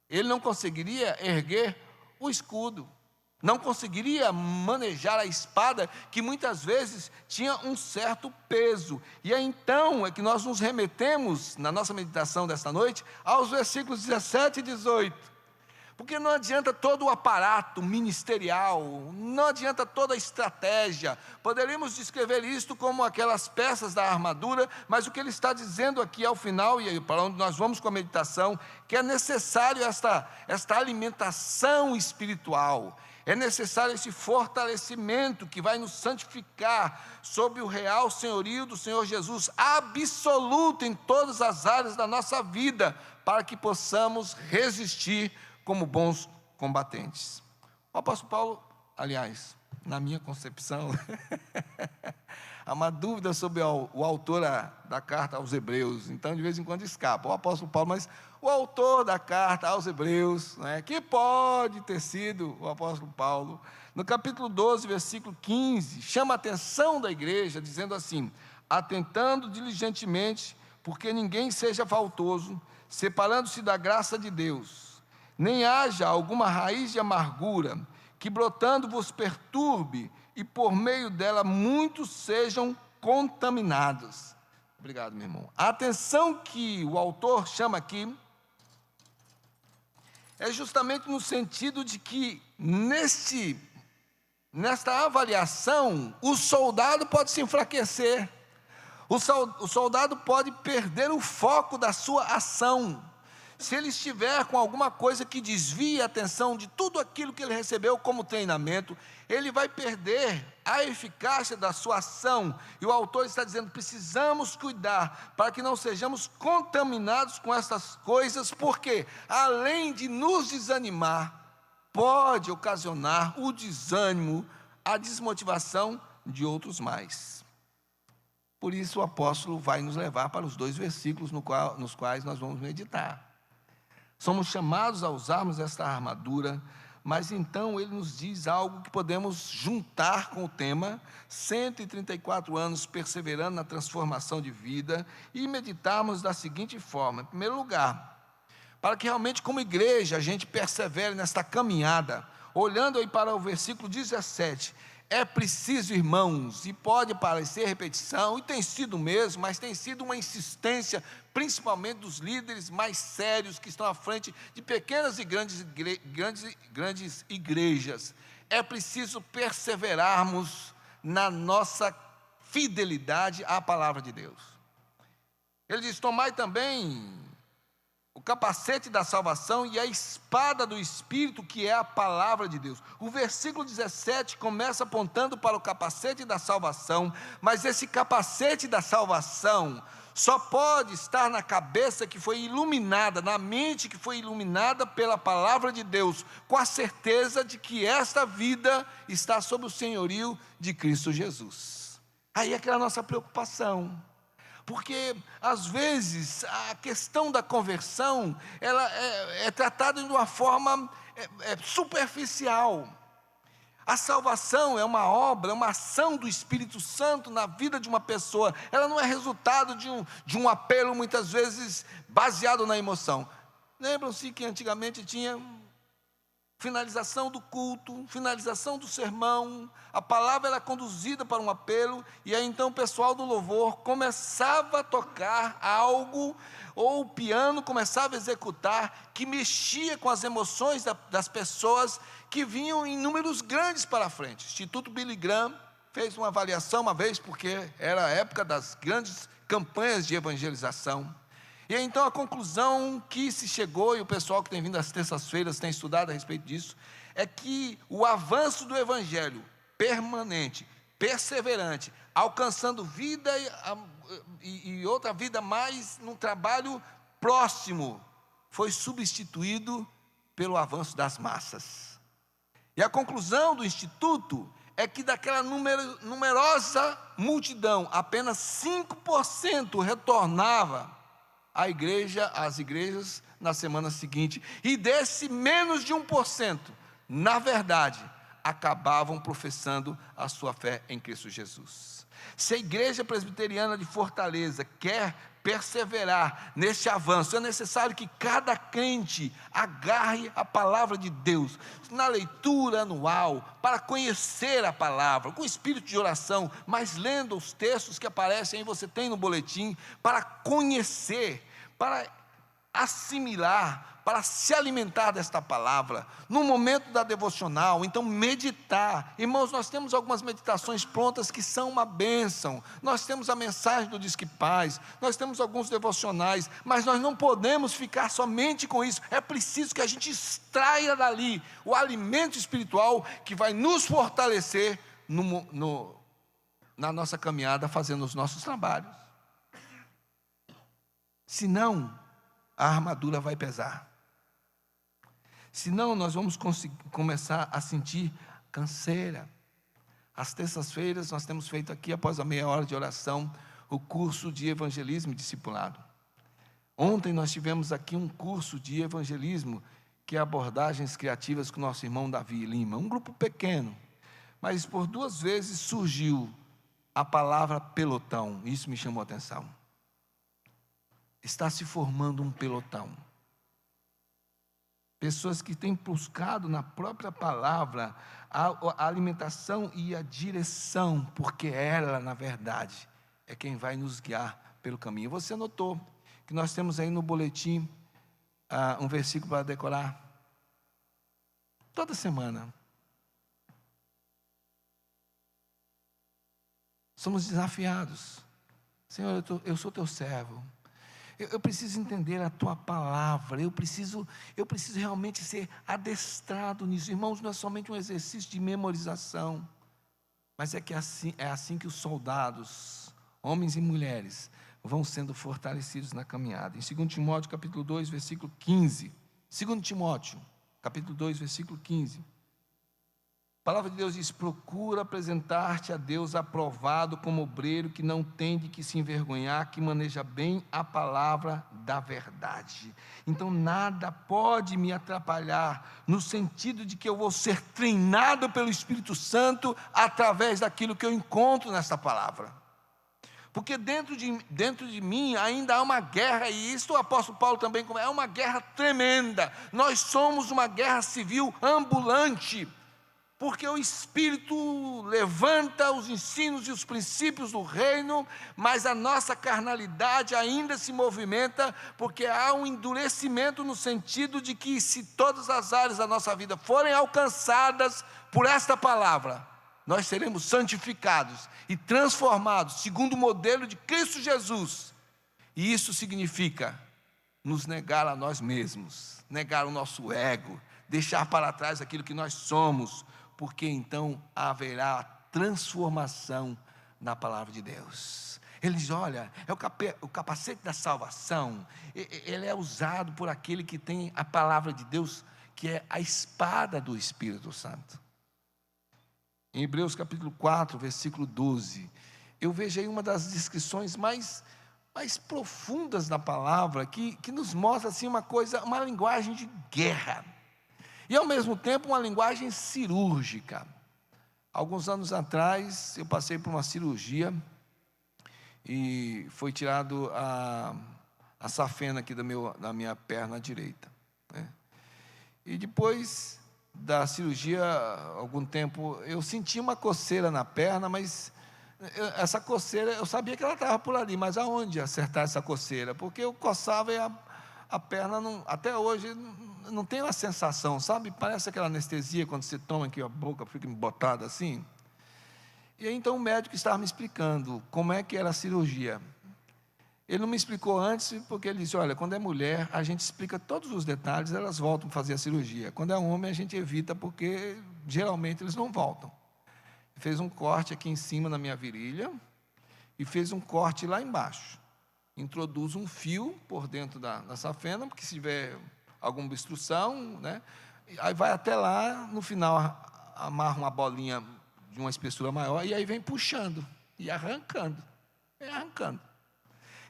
Ele não conseguiria erguer o escudo, não conseguiria manejar a espada, que muitas vezes tinha um certo peso. E aí então é que nós nos remetemos, na nossa meditação desta noite, aos versículos 17 e 18. Porque não adianta todo o aparato ministerial, não adianta toda a estratégia. Poderíamos descrever isto como aquelas peças da armadura, mas o que ele está dizendo aqui ao final, e para onde nós vamos com a meditação, que é necessário esta alimentação espiritual, é necessário esse fortalecimento que vai nos santificar sob o real senhorio do Senhor Jesus, absoluto em todas as áreas da nossa vida, para que possamos resistir como bons combatentes. O apóstolo Paulo, aliás, na minha concepção, há uma dúvida sobre o autor da carta aos Hebreus, então de vez em quando escapa, o apóstolo Paulo, mas o autor da carta aos Hebreus, né, que pode ter sido o apóstolo Paulo, no capítulo 12, versículo 15, chama a atenção da igreja, dizendo assim: atentando diligentemente, porque ninguém seja faltoso, separando-se da graça de Deus, nem haja alguma raiz de amargura, que brotando vos perturbe, e por meio dela muitos sejam contaminados. Obrigado, meu irmão. A atenção que o autor chama aqui é justamente no sentido de que nesta avaliação, o soldado pode se enfraquecer, o soldado pode perder o foco da sua ação. Se ele estiver com alguma coisa que desvie a atenção de tudo aquilo que ele recebeu como treinamento, ele vai perder a eficácia da sua ação. E o autor está dizendo: precisamos cuidar para que não sejamos contaminados com essas coisas, porque além de nos desanimar, pode ocasionar o desânimo, a desmotivação de outros mais. Por isso o apóstolo vai nos levar para os 2 versículos nos quais nós vamos meditar. Somos chamados a usarmos esta armadura, mas então ele nos diz algo que podemos juntar com o tema 134 anos perseverando na transformação de vida, e meditarmos da seguinte forma: em primeiro lugar, para que realmente como igreja a gente persevere nesta caminhada, olhando aí para o versículo 17, é preciso, irmãos, e pode parecer repetição, e tem sido mesmo, mas tem sido uma insistência, principalmente dos líderes mais sérios que estão à frente de pequenas e grandes igrejas. É preciso perseverarmos na nossa fidelidade à palavra de Deus. Ele diz: tomai também o capacete da salvação e a espada do Espírito, que é a palavra de Deus. O versículo 17 começa apontando para o capacete da salvação, mas esse capacete da salvação só pode estar na cabeça que foi iluminada, na mente que foi iluminada pela palavra de Deus, com a certeza de que esta vida está sob o senhorio de Cristo Jesus. Aí é aquela nossa preocupação. porque às vezes a questão da conversão, ela é tratada de uma forma superficial. A salvação é uma obra, é uma ação do Espírito Santo na vida de uma pessoa. Ela não é resultado de um apelo, muitas vezes, baseado na emoção. Lembram-se que antigamente tinha finalização do culto, finalização do sermão, a palavra era conduzida para um apelo, e aí então o pessoal do louvor começava a tocar algo, ou o piano começava a executar, que mexia com as emoções das pessoas, que vinham em números grandes para a frente. O Instituto Billy Graham fez uma avaliação uma vez, porque era a época das grandes campanhas de evangelização. E então a conclusão que se chegou, e o pessoal que tem vindo às terças-feiras tem estudado a respeito disso, é que o avanço do evangelho permanente, perseverante, alcançando vida e outra vida mais num trabalho próximo, foi substituído pelo avanço das massas. E a conclusão do Instituto é que daquela numerosa multidão, apenas 5% retornava às igrejas na semana seguinte, e desse menos de 1%, na verdade, acabavam professando a sua fé em Cristo Jesus. Se a Igreja Presbiteriana de Fortaleza quer perseverar nesse avanço, é necessário que cada crente agarre a palavra de Deus, na leitura anual, para conhecer a palavra, com espírito de oração, mas lendo os textos que aparecem aí, você tem no boletim, para conhecer, para assimilar, para se alimentar desta palavra, no momento da devocional, então meditar. Irmãos, nós temos algumas meditações prontas que são uma bênção, nós temos a mensagem do Disque Paz, nós temos alguns devocionais, mas nós não podemos ficar somente com isso, é preciso que a gente extraia dali o alimento espiritual que vai nos fortalecer na nossa caminhada, fazendo os nossos trabalhos. Senão, a armadura vai pesar. Senão, nós vamos começar a sentir canseira. Às terças-feiras, nós temos feito aqui, após a meia hora de oração, o curso de evangelismo e discipulado. Ontem nós tivemos aqui um curso de evangelismo, que é abordagens criativas com o nosso irmão Davi Lima. Um grupo pequeno, mas por 2 vezes surgiu a palavra pelotão. Isso me chamou a atenção. Está se formando um pelotão. Pessoas que têm buscado na própria palavra a alimentação e a direção, porque ela, na verdade, é quem vai nos guiar pelo caminho. Você notou que nós temos aí no boletim um versículo para decorar? Toda semana. Somos desafiados. Senhor, eu sou teu servo. Eu preciso entender a tua palavra, eu preciso realmente ser adestrado nisso. Irmãos, não é somente um exercício de memorização, mas é assim que os soldados, homens e mulheres, vão sendo fortalecidos na caminhada. Em 2 Timóteo, capítulo 2, versículo 15. 2 Timóteo, capítulo 2, versículo 15. A palavra de Deus diz: procura apresentar-te a Deus aprovado como obreiro que não tem de que se envergonhar, que maneja bem a palavra da verdade. Então nada pode me atrapalhar, no sentido de que eu vou ser treinado pelo Espírito Santo através daquilo que eu encontro nesta palavra. Porque dentro de mim ainda há uma guerra, e isso o apóstolo Paulo também, é uma guerra tremenda. Nós somos uma guerra civil ambulante, porque o Espírito levanta os ensinos e os princípios do reino, mas a nossa carnalidade ainda se movimenta, porque há um endurecimento no sentido de que, se todas as áreas da nossa vida forem alcançadas por esta palavra, nós seremos santificados e transformados segundo o modelo de Cristo Jesus. E isso significa nos negar a nós mesmos, negar o nosso ego, deixar para trás aquilo que nós somos, porque então haverá transformação na palavra de Deus. Ele diz: olha, é o capacete da salvação, ele é usado por aquele que tem a palavra de Deus, que é a espada do Espírito Santo. Em Hebreus capítulo 4, versículo 12, eu vejo aí uma das descrições mais mais profundas da palavra, que nos mostra assim, uma linguagem de guerra. E ao mesmo tempo uma linguagem cirúrgica. Alguns anos atrás eu passei por uma cirurgia e foi tirado a safena aqui da minha perna direita, né? E depois da cirurgia, algum tempo, eu senti uma coceira na perna, mas essa coceira, eu sabia que ela estava por ali, mas aonde acertar essa coceira? Porque eu coçava e a perna, até hoje, não tem uma sensação, sabe? Parece aquela anestesia quando você toma que a boca fica embotada assim. E aí, então, o médico estava me explicando como é que era a cirurgia. Ele não me explicou antes, porque ele disse, olha, quando é mulher, a gente explica todos os detalhes, elas voltam a fazer a cirurgia. Quando é homem, a gente evita, porque geralmente eles não voltam. Fez um corte aqui em cima na minha virilha e fez um corte lá embaixo. Introduz um fio por dentro da safena, porque se tiver alguma obstrução, né? Aí vai até lá, no final amarra uma bolinha de uma espessura maior e aí vem puxando e arrancando.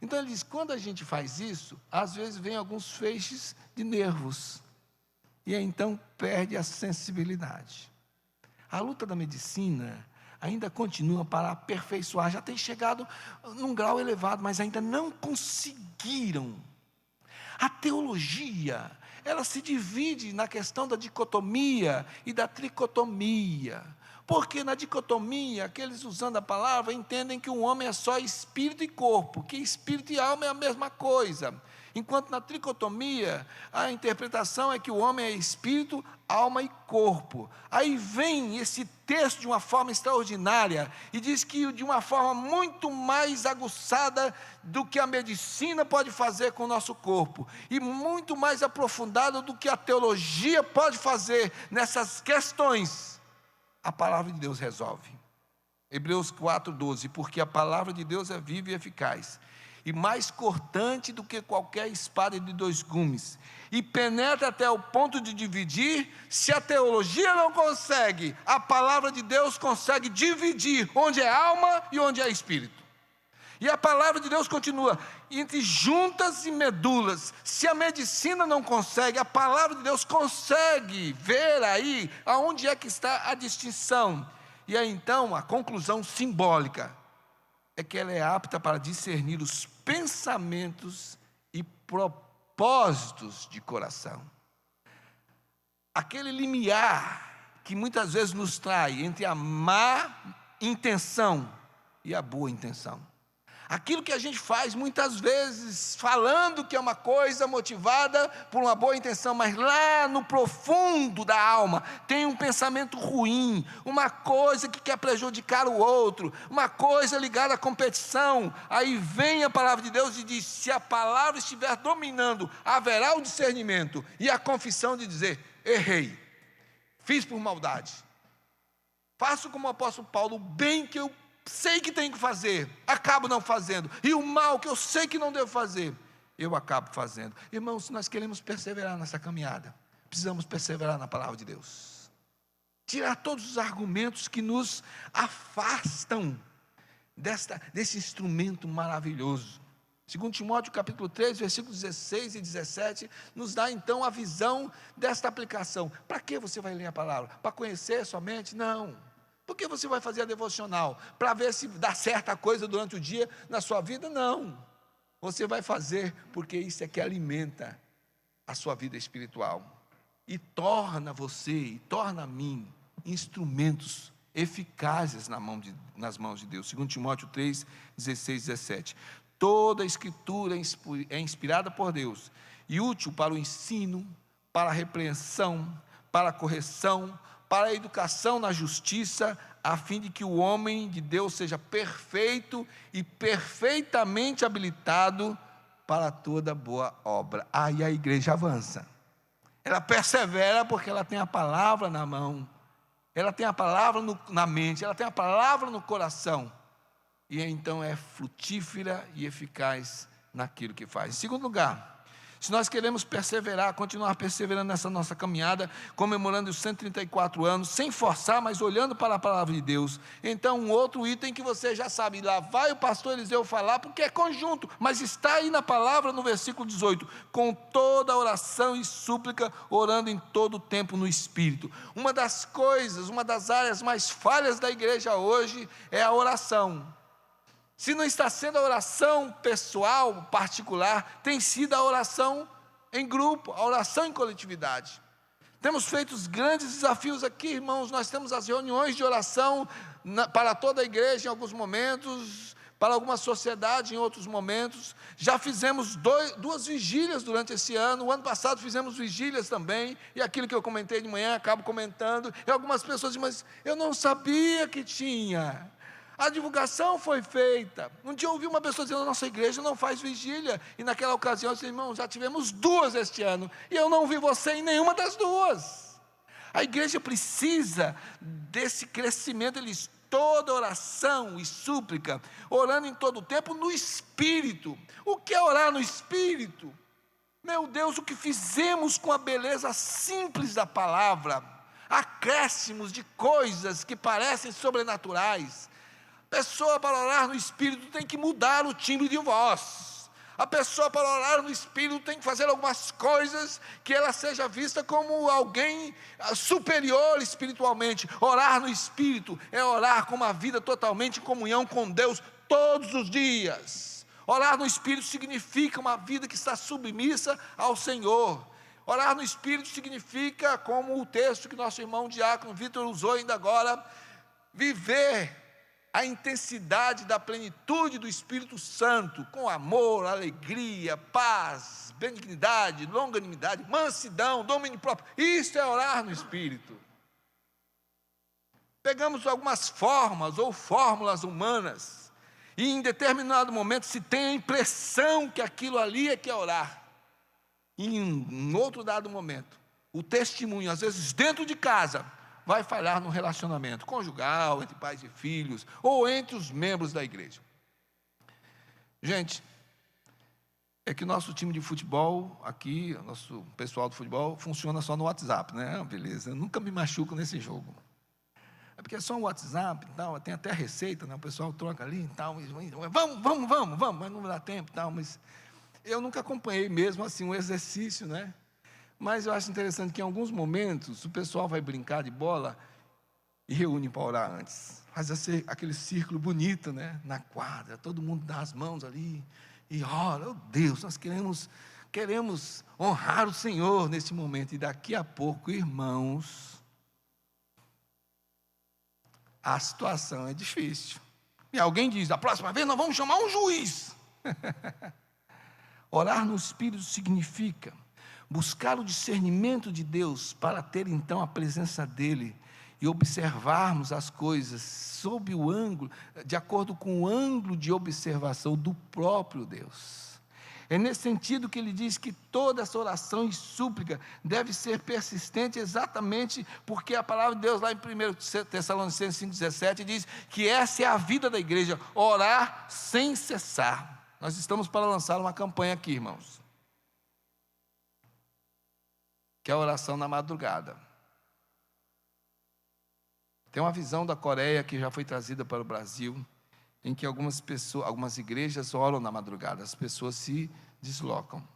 Então ele diz, quando a gente faz isso, às vezes vem alguns feixes de nervos e aí, então perde a sensibilidade. A luta da medicina ainda continua para aperfeiçoar, já tem chegado num grau elevado, mas ainda não conseguiram. A teologia, ela se divide na questão da dicotomia e da tricotomia. Porque na dicotomia, aqueles usando a palavra entendem que o homem é só espírito e corpo, que espírito e alma é a mesma coisa. Enquanto na tricotomia, a interpretação é que o homem é espírito, alma e corpo. Aí vem esse texto de uma forma extraordinária e diz que de uma forma muito mais aguçada do que a medicina pode fazer com o nosso corpo e muito mais aprofundada do que a teologia pode fazer nessas questões. A palavra de Deus resolve. Hebreus 4:12, porque a palavra de Deus é viva e eficaz, e mais cortante do que qualquer espada de 2 gumes, e penetra até o ponto de dividir. Se a teologia não consegue, a palavra de Deus consegue dividir onde é alma e onde é espírito. E a palavra de Deus continua entre juntas e medulas. Se a medicina não consegue, a palavra de Deus consegue ver aí aonde é que está a distinção. E aí então a conclusão simbólica é que ela é apta para discernir os pensamentos e propósitos de coração. Aquele limiar que muitas vezes nos trai entre a má intenção e a boa intenção. Aquilo que a gente faz muitas vezes falando que é uma coisa motivada por uma boa intenção, mas lá no profundo da alma tem um pensamento ruim, uma coisa que quer prejudicar o outro, uma coisa ligada à competição. Aí vem a palavra de Deus e diz, se a palavra estiver dominando, haverá o discernimento e a confissão de dizer, errei, fiz por maldade. Faço como o apóstolo Paulo, o bem que eu sei que tenho que fazer, acabo não fazendo, e o mal que eu sei que não devo fazer, eu acabo fazendo. Irmãos, se nós queremos perseverar nessa caminhada, precisamos perseverar na palavra de Deus, tirar todos os argumentos que nos afastam desse instrumento maravilhoso. 2 Timóteo capítulo 3, versículos 16 e 17, nos dá então a visão desta aplicação. Para que você vai ler a palavra? Para conhecer somente? Não. Por que você vai fazer a devocional? Para ver se dá certa coisa durante o dia na sua vida? Não. Você vai fazer porque isso é que alimenta a sua vida espiritual. E torna você, e torna a mim, instrumentos eficazes nas mãos de Deus. 2 Timóteo 3, 16 e 17. Toda a escritura é inspirada por Deus e útil para o ensino, para a repreensão, para a correção, para a educação na justiça, a fim de que o homem de Deus seja perfeito e perfeitamente habilitado para toda boa obra. Aí a igreja avança. Ela persevera porque ela tem a palavra na mão, ela tem a palavra na mente, ela tem a palavra no coração. E então é frutífera e eficaz naquilo que faz. Em segundo lugar, Se nós queremos perseverar, continuar perseverando nessa nossa caminhada, comemorando os 134 anos, sem forçar, mas olhando para a palavra de Deus. Então, um outro item que você já sabe, lá vai o pastor Eliseu falar, porque é conjunto, mas está aí na palavra no versículo 18, com toda oração e súplica, orando em todo o tempo no Espírito. Uma das coisas, uma das áreas mais falhas da igreja hoje é a oração. Se não está sendo a oração pessoal, particular, tem sido a oração em grupo, a oração em coletividade. Temos feito os grandes desafios aqui, irmãos. Nós temos as reuniões de oração para toda a igreja em alguns momentos, para alguma sociedade em outros momentos. Já fizemos duas vigílias durante esse ano. O ano passado fizemos vigílias também. E aquilo que eu comentei de manhã, acabo comentando. E algumas pessoas dizem, mas eu não sabia que tinha. A divulgação foi feita. Um dia eu ouvi uma pessoa dizendo, a nossa igreja não faz vigília. E naquela ocasião eu disse, irmão, já tivemos 2 este ano. E eu não vi você em nenhuma das 2. A igreja precisa desse crescimento. Eles, toda oração e súplica, orando em todo o tempo no Espírito. O que é orar no Espírito? Meu Deus, o que fizemos com a beleza simples da palavra. Acréscimos de coisas que parecem sobrenaturais. Pessoa para orar no Espírito tem que mudar o timbre de voz. A pessoa para orar no Espírito tem que fazer algumas coisas que ela seja vista como alguém superior espiritualmente. Orar no Espírito é orar com uma vida totalmente em comunhão com Deus todos os dias. Orar no Espírito significa uma vida que está submissa ao Senhor. Orar no Espírito significa, como o texto que nosso irmão diácono Vitor usou ainda agora, viver a intensidade da plenitude do Espírito Santo, com amor, alegria, paz, benignidade, longanimidade, mansidão, domínio próprio. Isso é orar no Espírito. Pegamos algumas formas ou fórmulas humanas, e em determinado momento se tem a impressão que aquilo ali é que é orar. E em outro dado momento, o testemunho, às vezes dentro de casa, vai falhar no relacionamento conjugal, entre pais e filhos, ou entre os membros da igreja. Gente, é que o nosso time de futebol aqui, o nosso pessoal do futebol, funciona só no WhatsApp, né? Beleza, eu nunca me machuco nesse jogo. É porque é só um WhatsApp e tal, tem até a receita, né? O pessoal troca ali e tal, vamos, mas não dá tempo e tal, mas eu nunca acompanhei mesmo assim um exercício, né? Mas eu acho interessante que em alguns momentos o pessoal vai brincar de bola e reúne para orar antes. Faz aquele círculo bonito, né? Na quadra, todo mundo dá as mãos ali e ora, oh Deus, nós queremos honrar o Senhor nesse momento. E daqui a pouco, irmãos, a situação é difícil. E alguém diz, da próxima vez nós vamos chamar um juiz. Orar no Espírito significa buscar o discernimento de Deus para ter então a presença dEle e observarmos as coisas sob o ângulo, de acordo com o ângulo de observação do próprio Deus. É nesse sentido que ele diz que toda essa oração e súplica deve ser persistente exatamente porque a palavra de Deus lá em 1 Tessalonicenses 5,17 diz que essa é a vida da igreja, orar sem cessar. Nós estamos para lançar uma campanha aqui, irmãos, que é a oração na madrugada. Tem uma visão da Coreia que já foi trazida para o Brasil, em que algumas igrejas oram na madrugada, as pessoas se deslocam.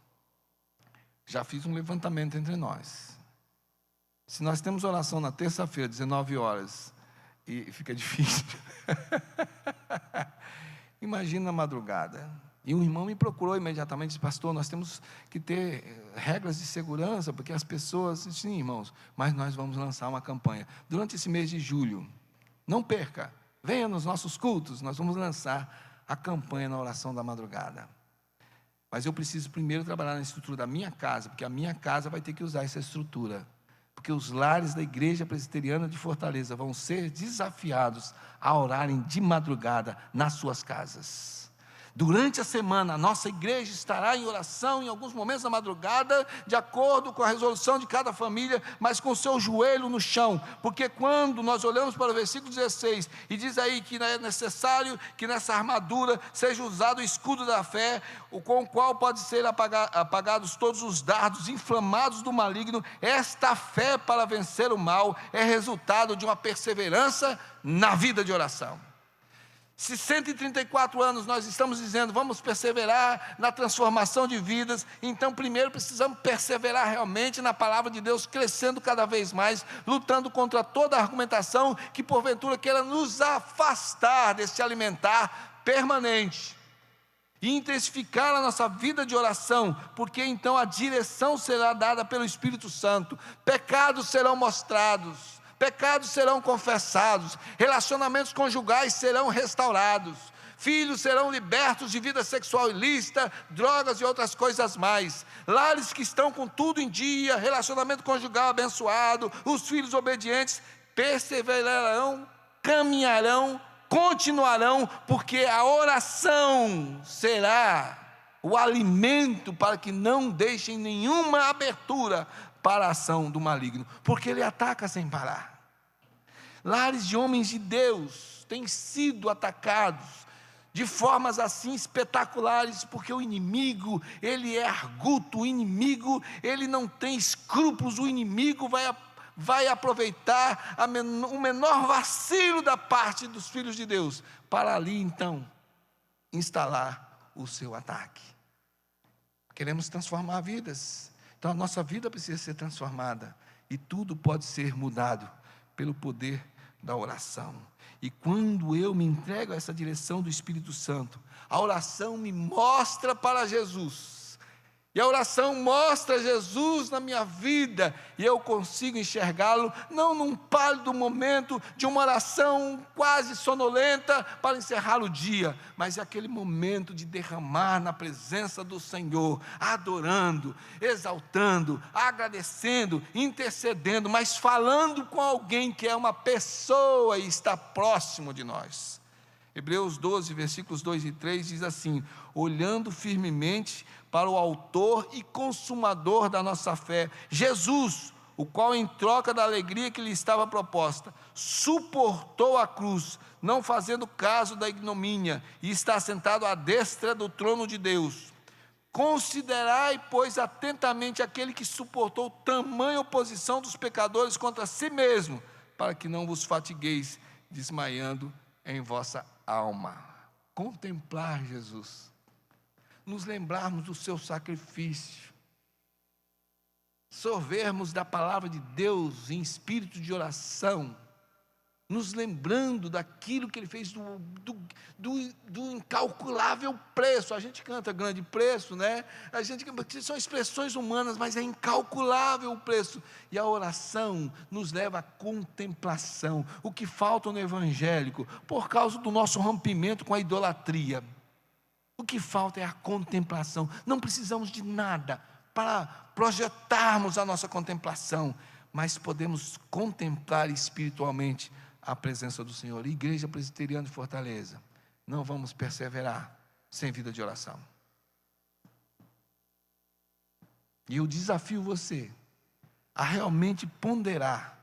Já fiz um levantamento entre nós. Se nós temos oração na terça-feira, 19 horas, e fica difícil, imagina na madrugada. E um irmão me procurou imediatamente e disse, pastor, nós temos que ter regras de segurança, porque as pessoas, sim, irmãos, mas nós vamos lançar uma campanha. Durante esse mês de julho, não perca, venha nos nossos cultos, nós vamos lançar a campanha na oração da madrugada. Mas eu preciso primeiro trabalhar na estrutura da minha casa, porque a minha casa vai ter que usar essa estrutura. Porque os lares da Igreja Presbiteriana de Fortaleza vão ser desafiados a orarem de madrugada nas suas casas. Durante a semana, a nossa igreja estará em oração em alguns momentos da madrugada, de acordo com a resolução de cada família, mas com o seu joelho no chão, porque quando nós olhamos para o versículo 16, e diz aí que é necessário que nessa armadura seja usado o escudo da fé, com o qual pode ser apagados todos os dardos inflamados do maligno. Esta fé para vencer o mal é resultado de uma perseverança na vida de oração. Se 134 anos nós estamos dizendo, vamos perseverar na transformação de vidas, então primeiro precisamos perseverar realmente na palavra de Deus, crescendo cada vez mais, lutando contra toda a argumentação que porventura queira nos afastar desse alimentar permanente, e intensificar a nossa vida de oração, porque então a direção será dada pelo Espírito Santo, pecados serão mostrados, pecados serão confessados, relacionamentos conjugais serão restaurados, filhos serão libertos de vida sexual ilícita, drogas e outras coisas mais, lares que estão com tudo em dia, relacionamento conjugal abençoado, os filhos obedientes perseverarão, caminharão, continuarão, porque a oração será o alimento para que não deixem nenhuma abertura para a ação do maligno, porque ele ataca sem parar. Lares de homens de Deus têm sido atacados de formas assim espetaculares, porque o inimigo, ele é arguto, o inimigo, ele não tem escrúpulos, o inimigo vai aproveitar o menor vacilo da parte dos filhos de Deus, para ali então, instalar o seu ataque. Queremos transformar vidas, então a nossa vida precisa ser transformada, e tudo pode ser mudado pelo poder da oração. E quando eu me entrego a essa direção do Espírito Santo, a oração me mostra para Jesus, e a oração mostra Jesus na minha vida, e eu consigo enxergá-lo, não num pálido momento de uma oração quase sonolenta para encerrar o dia, mas é aquele momento de derramar na presença do Senhor, adorando, exaltando, agradecendo, intercedendo, mas falando com alguém que é uma pessoa e está próximo de nós. Hebreus 12, versículos 2 e 3 diz assim: olhando firmemente para o autor e consumador da nossa fé, Jesus, o qual em troca da alegria que lhe estava proposta, suportou a cruz, não fazendo caso da ignomínia, e está sentado à destra do trono de Deus. Considerai, pois, atentamente aquele que suportou tamanha oposição dos pecadores contra si mesmo, para que não vos fatigueis, desmaiando em vossa alma. Contemplar Jesus, nos lembrarmos do seu sacrifício, sorvermos da palavra de Deus em espírito de oração, nos lembrando daquilo que ele fez, do incalculável preço. A gente canta grande preço, né? A gente, são expressões humanas, mas é incalculável o preço. E a oração nos leva à contemplação. O que falta no evangélico, por causa do nosso rompimento com a idolatria, o que falta é a contemplação. Não precisamos de nada para projetarmos a nossa contemplação, mas podemos contemplar espiritualmente a presença do Senhor. Igreja Presbiteriana de Fortaleza, não vamos perseverar sem vida de oração. E eu desafio você a realmente ponderar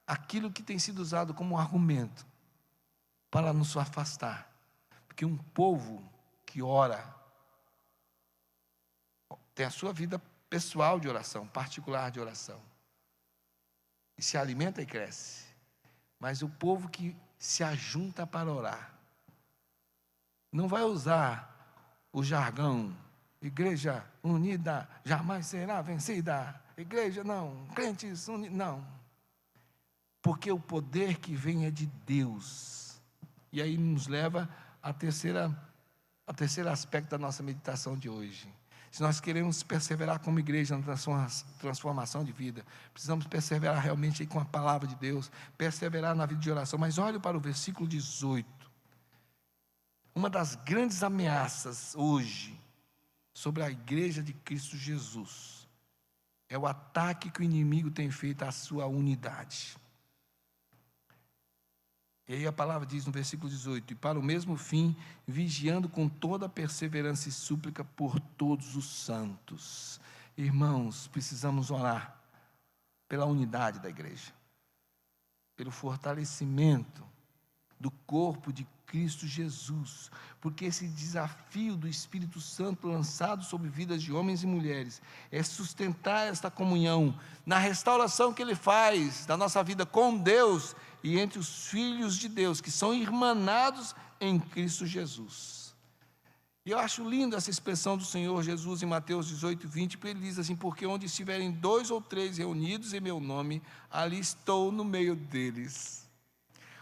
aquilo que tem sido usado como argumento para nos afastar, porque um povo que ora tem a sua vida pessoal de oração, particular de oração, e se alimenta e cresce. Mas o povo que se ajunta para orar não vai usar o jargão: igreja unida jamais será vencida, igreja não, crentes unidos, não, porque o poder que vem é de Deus. E aí nos leva a terceiro aspecto da nossa meditação de hoje. Se nós queremos perseverar como igreja na transformação de vida, precisamos perseverar realmente com a palavra de Deus, perseverar na vida de oração. Mas olhe para o versículo 18. Uma das grandes ameaças hoje sobre a igreja de Cristo Jesus é o ataque que o inimigo tem feito à sua unidade. E aí a palavra diz no versículo 18: e para o mesmo fim, vigiando com toda perseverança e súplica por todos os santos. Irmãos, precisamos orar pela unidade da igreja, pelo fortalecimento do corpo de Cristo Jesus, porque esse desafio do Espírito Santo lançado sobre vidas de homens e mulheres é sustentar esta comunhão na restauração que Ele faz da nossa vida com Deus e entre os filhos de Deus, que são irmanados em Cristo Jesus. E eu acho linda essa expressão do Senhor Jesus em Mateus 18, 20, porque Ele diz assim: porque onde estiverem 2 ou 3 reunidos em meu nome, ali estou no meio deles.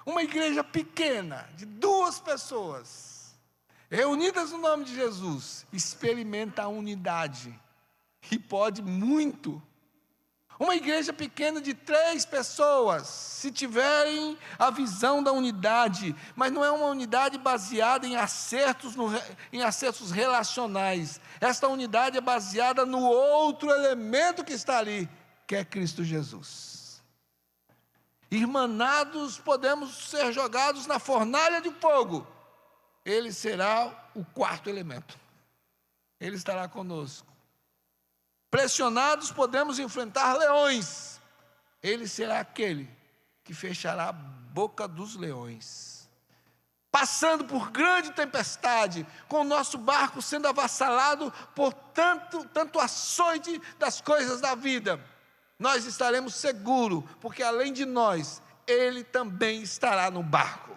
Uma igreja pequena, de 2 pessoas, reunidas no nome de Jesus, experimenta a unidade, e pode muito. Uma igreja pequena de 3 pessoas, se tiverem a visão da unidade, mas não é uma unidade baseada em acertos relacionais. Esta unidade é baseada no outro elemento que está ali, que é Cristo Jesus. Irmanados, podemos ser jogados na fornalha de fogo. Ele será o 4º elemento. Ele estará conosco. Pressionados, podemos enfrentar leões. Ele será aquele que fechará a boca dos leões. Passando por grande tempestade, com o nosso barco sendo avassalado por tanto açoite das coisas da vida, nós estaremos seguros, porque além de nós, Ele também estará no barco.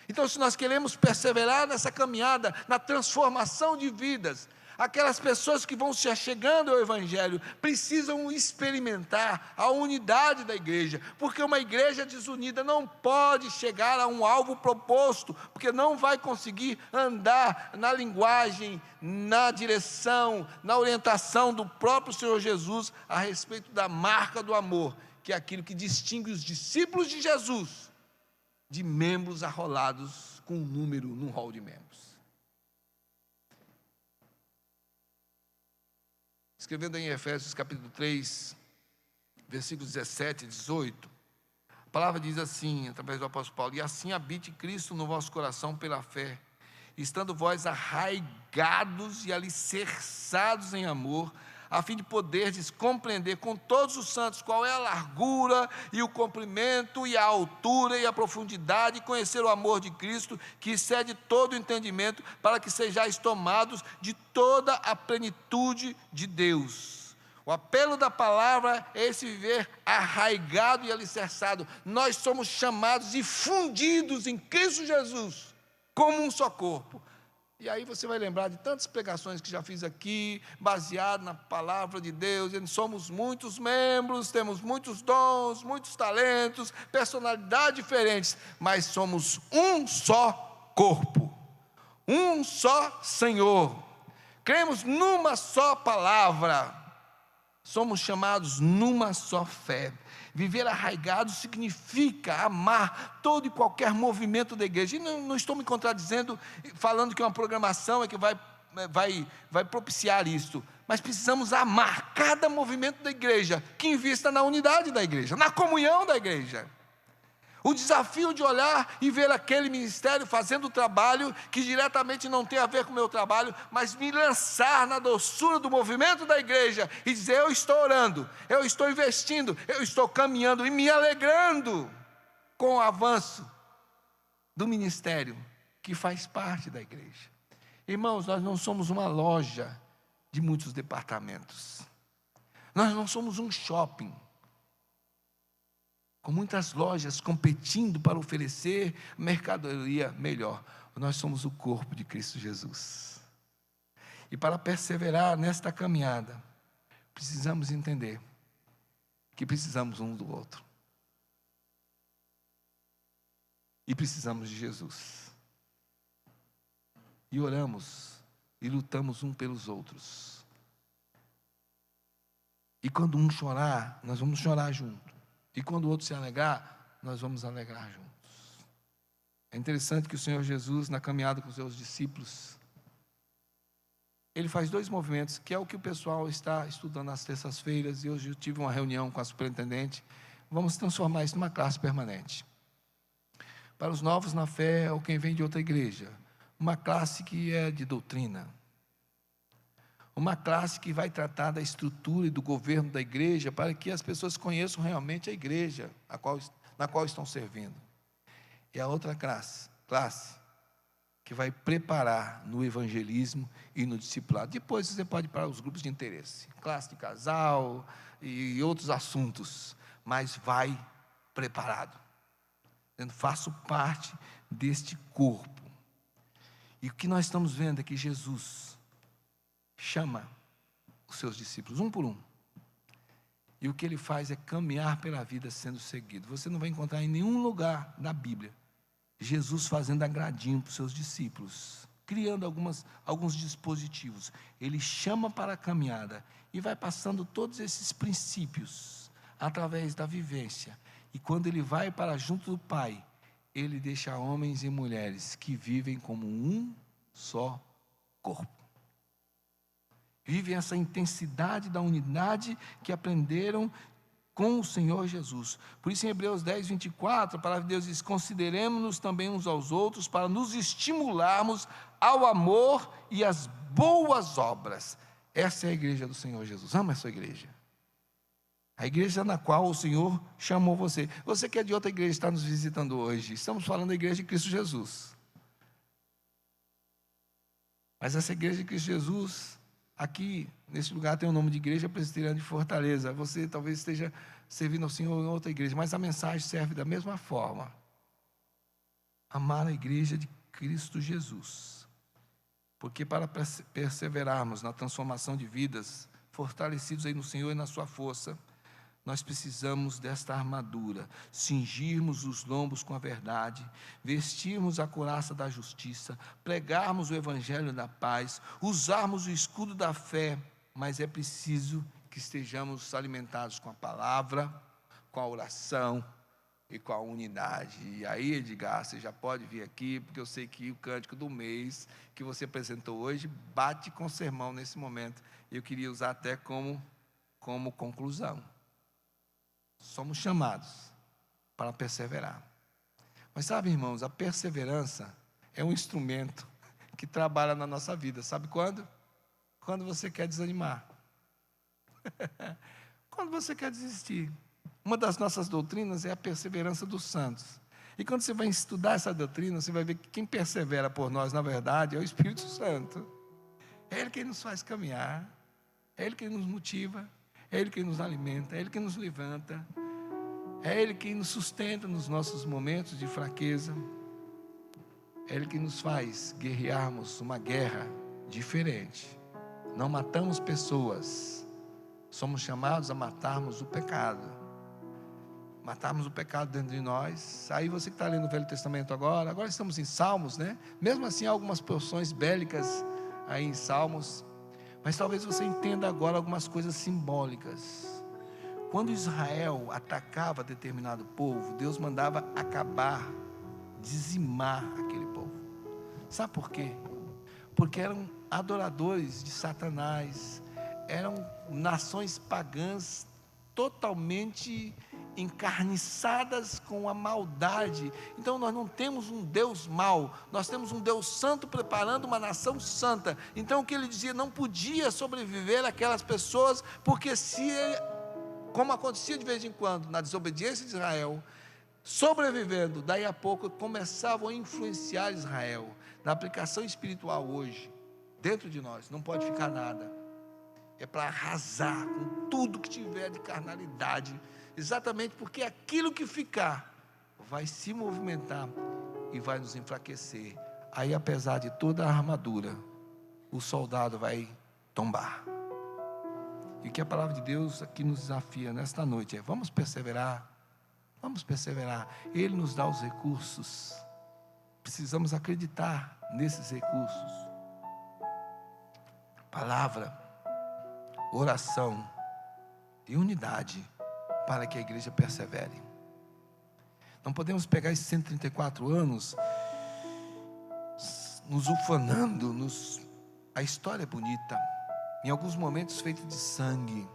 Então, se nós queremos perseverar nessa caminhada, na transformação de vidas, aquelas pessoas que vão se achegando ao Evangelho precisam experimentar a unidade da igreja, porque uma igreja desunida não pode chegar a um alvo proposto, porque não vai conseguir andar na linguagem, na direção, na orientação do próprio Senhor Jesus a respeito da marca do amor, que é aquilo que distingue os discípulos de Jesus de membros arrolados com um número num rol de membros. Escrevendo em Efésios capítulo 3, versículos 17 e 18, a palavra diz assim, através do apóstolo Paulo: e assim habite Cristo no vosso coração pela fé, estando vós arraigados e alicerçados em amor, a fim de poderdes compreender com todos os santos qual é a largura e o comprimento e a altura e a profundidade, e conhecer o amor de Cristo, que excede todo o entendimento, para que sejais tomados de toda a plenitude de Deus. O apelo da palavra é esse viver arraigado e alicerçado. Nós somos chamados e fundidos em Cristo Jesus, como um só corpo. E aí você vai lembrar de tantas pregações que já fiz aqui, baseado na palavra de Deus. Somos muitos membros, temos muitos dons, muitos talentos, personalidades diferentes, mas somos um só corpo, um só Senhor. Cremos numa só palavra, somos chamados numa só fé. Viver arraigado significa amar todo e qualquer movimento da igreja. E não estou me contradizendo, falando que uma programação é que vai propiciar isso. Mas precisamos amar cada movimento da igreja, que invista na unidade da igreja, na comunhão da igreja. O desafio de olhar e ver aquele ministério fazendo o trabalho que diretamente não tem a ver com o meu trabalho, mas me lançar na doçura do movimento da igreja e dizer: eu estou orando, eu estou investindo, eu estou caminhando e me alegrando com o avanço do ministério que faz parte da igreja. Irmãos, nós não somos uma loja de muitos departamentos. Nós não somos um shopping com muitas lojas competindo para oferecer mercadoria melhor. Nós somos o corpo de Cristo Jesus. E para perseverar nesta caminhada, precisamos entender que precisamos um do outro. E precisamos de Jesus. E oramos e lutamos um pelos outros. E quando um chorar, nós vamos chorar junto. E quando o outro se alegrar, nós vamos alegrar juntos. É interessante que o Senhor Jesus, na caminhada com os seus discípulos, Ele faz 2 movimentos, que é o que o pessoal está estudando às terças-feiras, e hoje eu tive uma reunião com a superintendente. Vamos transformar isso numa classe permanente. para os novos na fé ou quem vem de outra igreja. Uma classe que é de doutrina. Uma classe que vai tratar da estrutura e do governo da igreja para que as pessoas conheçam realmente a igreja na qual estão servindo. E a outra classe que vai preparar no evangelismo e no discipulado. Depois você pode ir para os grupos de interesse, classe de casal e outros assuntos, mas vai preparado. Eu faço parte deste corpo. E o que nós estamos vendo é que Jesus chama os seus discípulos, um por um. E o que ele faz é caminhar pela vida sendo seguido. Você não vai encontrar em nenhum lugar na Bíblia Jesus fazendo agradinho para os seus discípulos, criando alguns dispositivos. Ele chama para a caminhada e vai passando todos esses princípios através da vivência. E quando ele vai para junto do Pai, ele deixa homens e mulheres que vivem como um só corpo. Vivem essa intensidade da unidade que aprenderam com o Senhor Jesus. Por isso em Hebreus 10, 24, a palavra de Deus diz: consideremos-nos também uns aos outros para nos estimularmos ao amor e às boas obras. Essa é a igreja do Senhor Jesus. Ama essa igreja. A igreja na qual o Senhor chamou você. Você que é de outra igreja está nos visitando hoje. Estamos falando da igreja de Cristo Jesus. Mas essa igreja de Cristo Jesus, aqui, nesse lugar, tem o nome de Igreja Presbiteriana de Fortaleza. Você talvez esteja servindo ao Senhor em outra igreja, mas a mensagem serve da mesma forma. Amar a igreja de Cristo Jesus. Porque para perseverarmos na transformação de vidas, fortalecidos aí no Senhor e na sua força, nós precisamos desta armadura, cingirmos os lombos com a verdade, vestirmos a couraça da justiça, pregarmos o evangelho da paz, usarmos o escudo da fé, mas é preciso que estejamos alimentados com a palavra, com a oração e com a unidade. E aí, Edgar, você já pode vir aqui, porque eu sei que o cântico do mês que você apresentou hoje bate com o sermão nesse momento. Eu queria usar até como conclusão. Somos chamados para perseverar. Mas sabe, irmãos, a perseverança é um instrumento que trabalha na nossa vida. Sabe quando? Quando você quer desanimar. Quando você quer desistir. Uma das nossas doutrinas é a perseverança dos santos. E quando você vai estudar essa doutrina, você vai ver que quem persevera por nós, na verdade, é o Espírito Santo. É Ele quem nos faz caminhar, é Ele quem nos motiva, é Ele quem nos alimenta, é Ele quem nos levanta, é Ele quem nos sustenta nos nossos momentos de fraqueza, é Ele quem nos faz guerrearmos uma guerra diferente. Não matamos pessoas, somos chamados a matarmos o pecado. Matarmos o pecado dentro de nós. Aí você que está lendo o Velho Testamento agora estamos em Salmos, né? Mesmo assim há algumas porções bélicas aí em Salmos. Mas talvez você entenda agora algumas coisas simbólicas. Quando Israel atacava determinado povo, Deus mandava acabar, dizimar aquele povo. Sabe por quê? Porque eram adoradores de Satanás, eram nações pagãs totalmente encarniçadas com a maldade. Então nós não temos um Deus mau, nós temos um Deus santo preparando uma nação santa. Então o que ele dizia, não podia sobreviver aquelas pessoas, porque como acontecia de vez em quando na desobediência de Israel, sobrevivendo, daí a pouco começavam a influenciar Israel. Na aplicação espiritual hoje, dentro de nós, não pode ficar nada. É para arrasar com tudo que tiver de carnalidade, exatamente porque aquilo que ficar vai se movimentar e vai nos enfraquecer. Aí, apesar de toda a armadura, o soldado vai tombar. E o que a palavra de Deus aqui nos desafia nesta noite é: vamos perseverar, vamos perseverar. Ele nos dá os recursos, precisamos acreditar nesses recursos. Palavra, oração e unidade para que a igreja persevere. Não podemos pegar esses 134 anos nos ufanando, a história é bonita, em alguns momentos feita de sangue.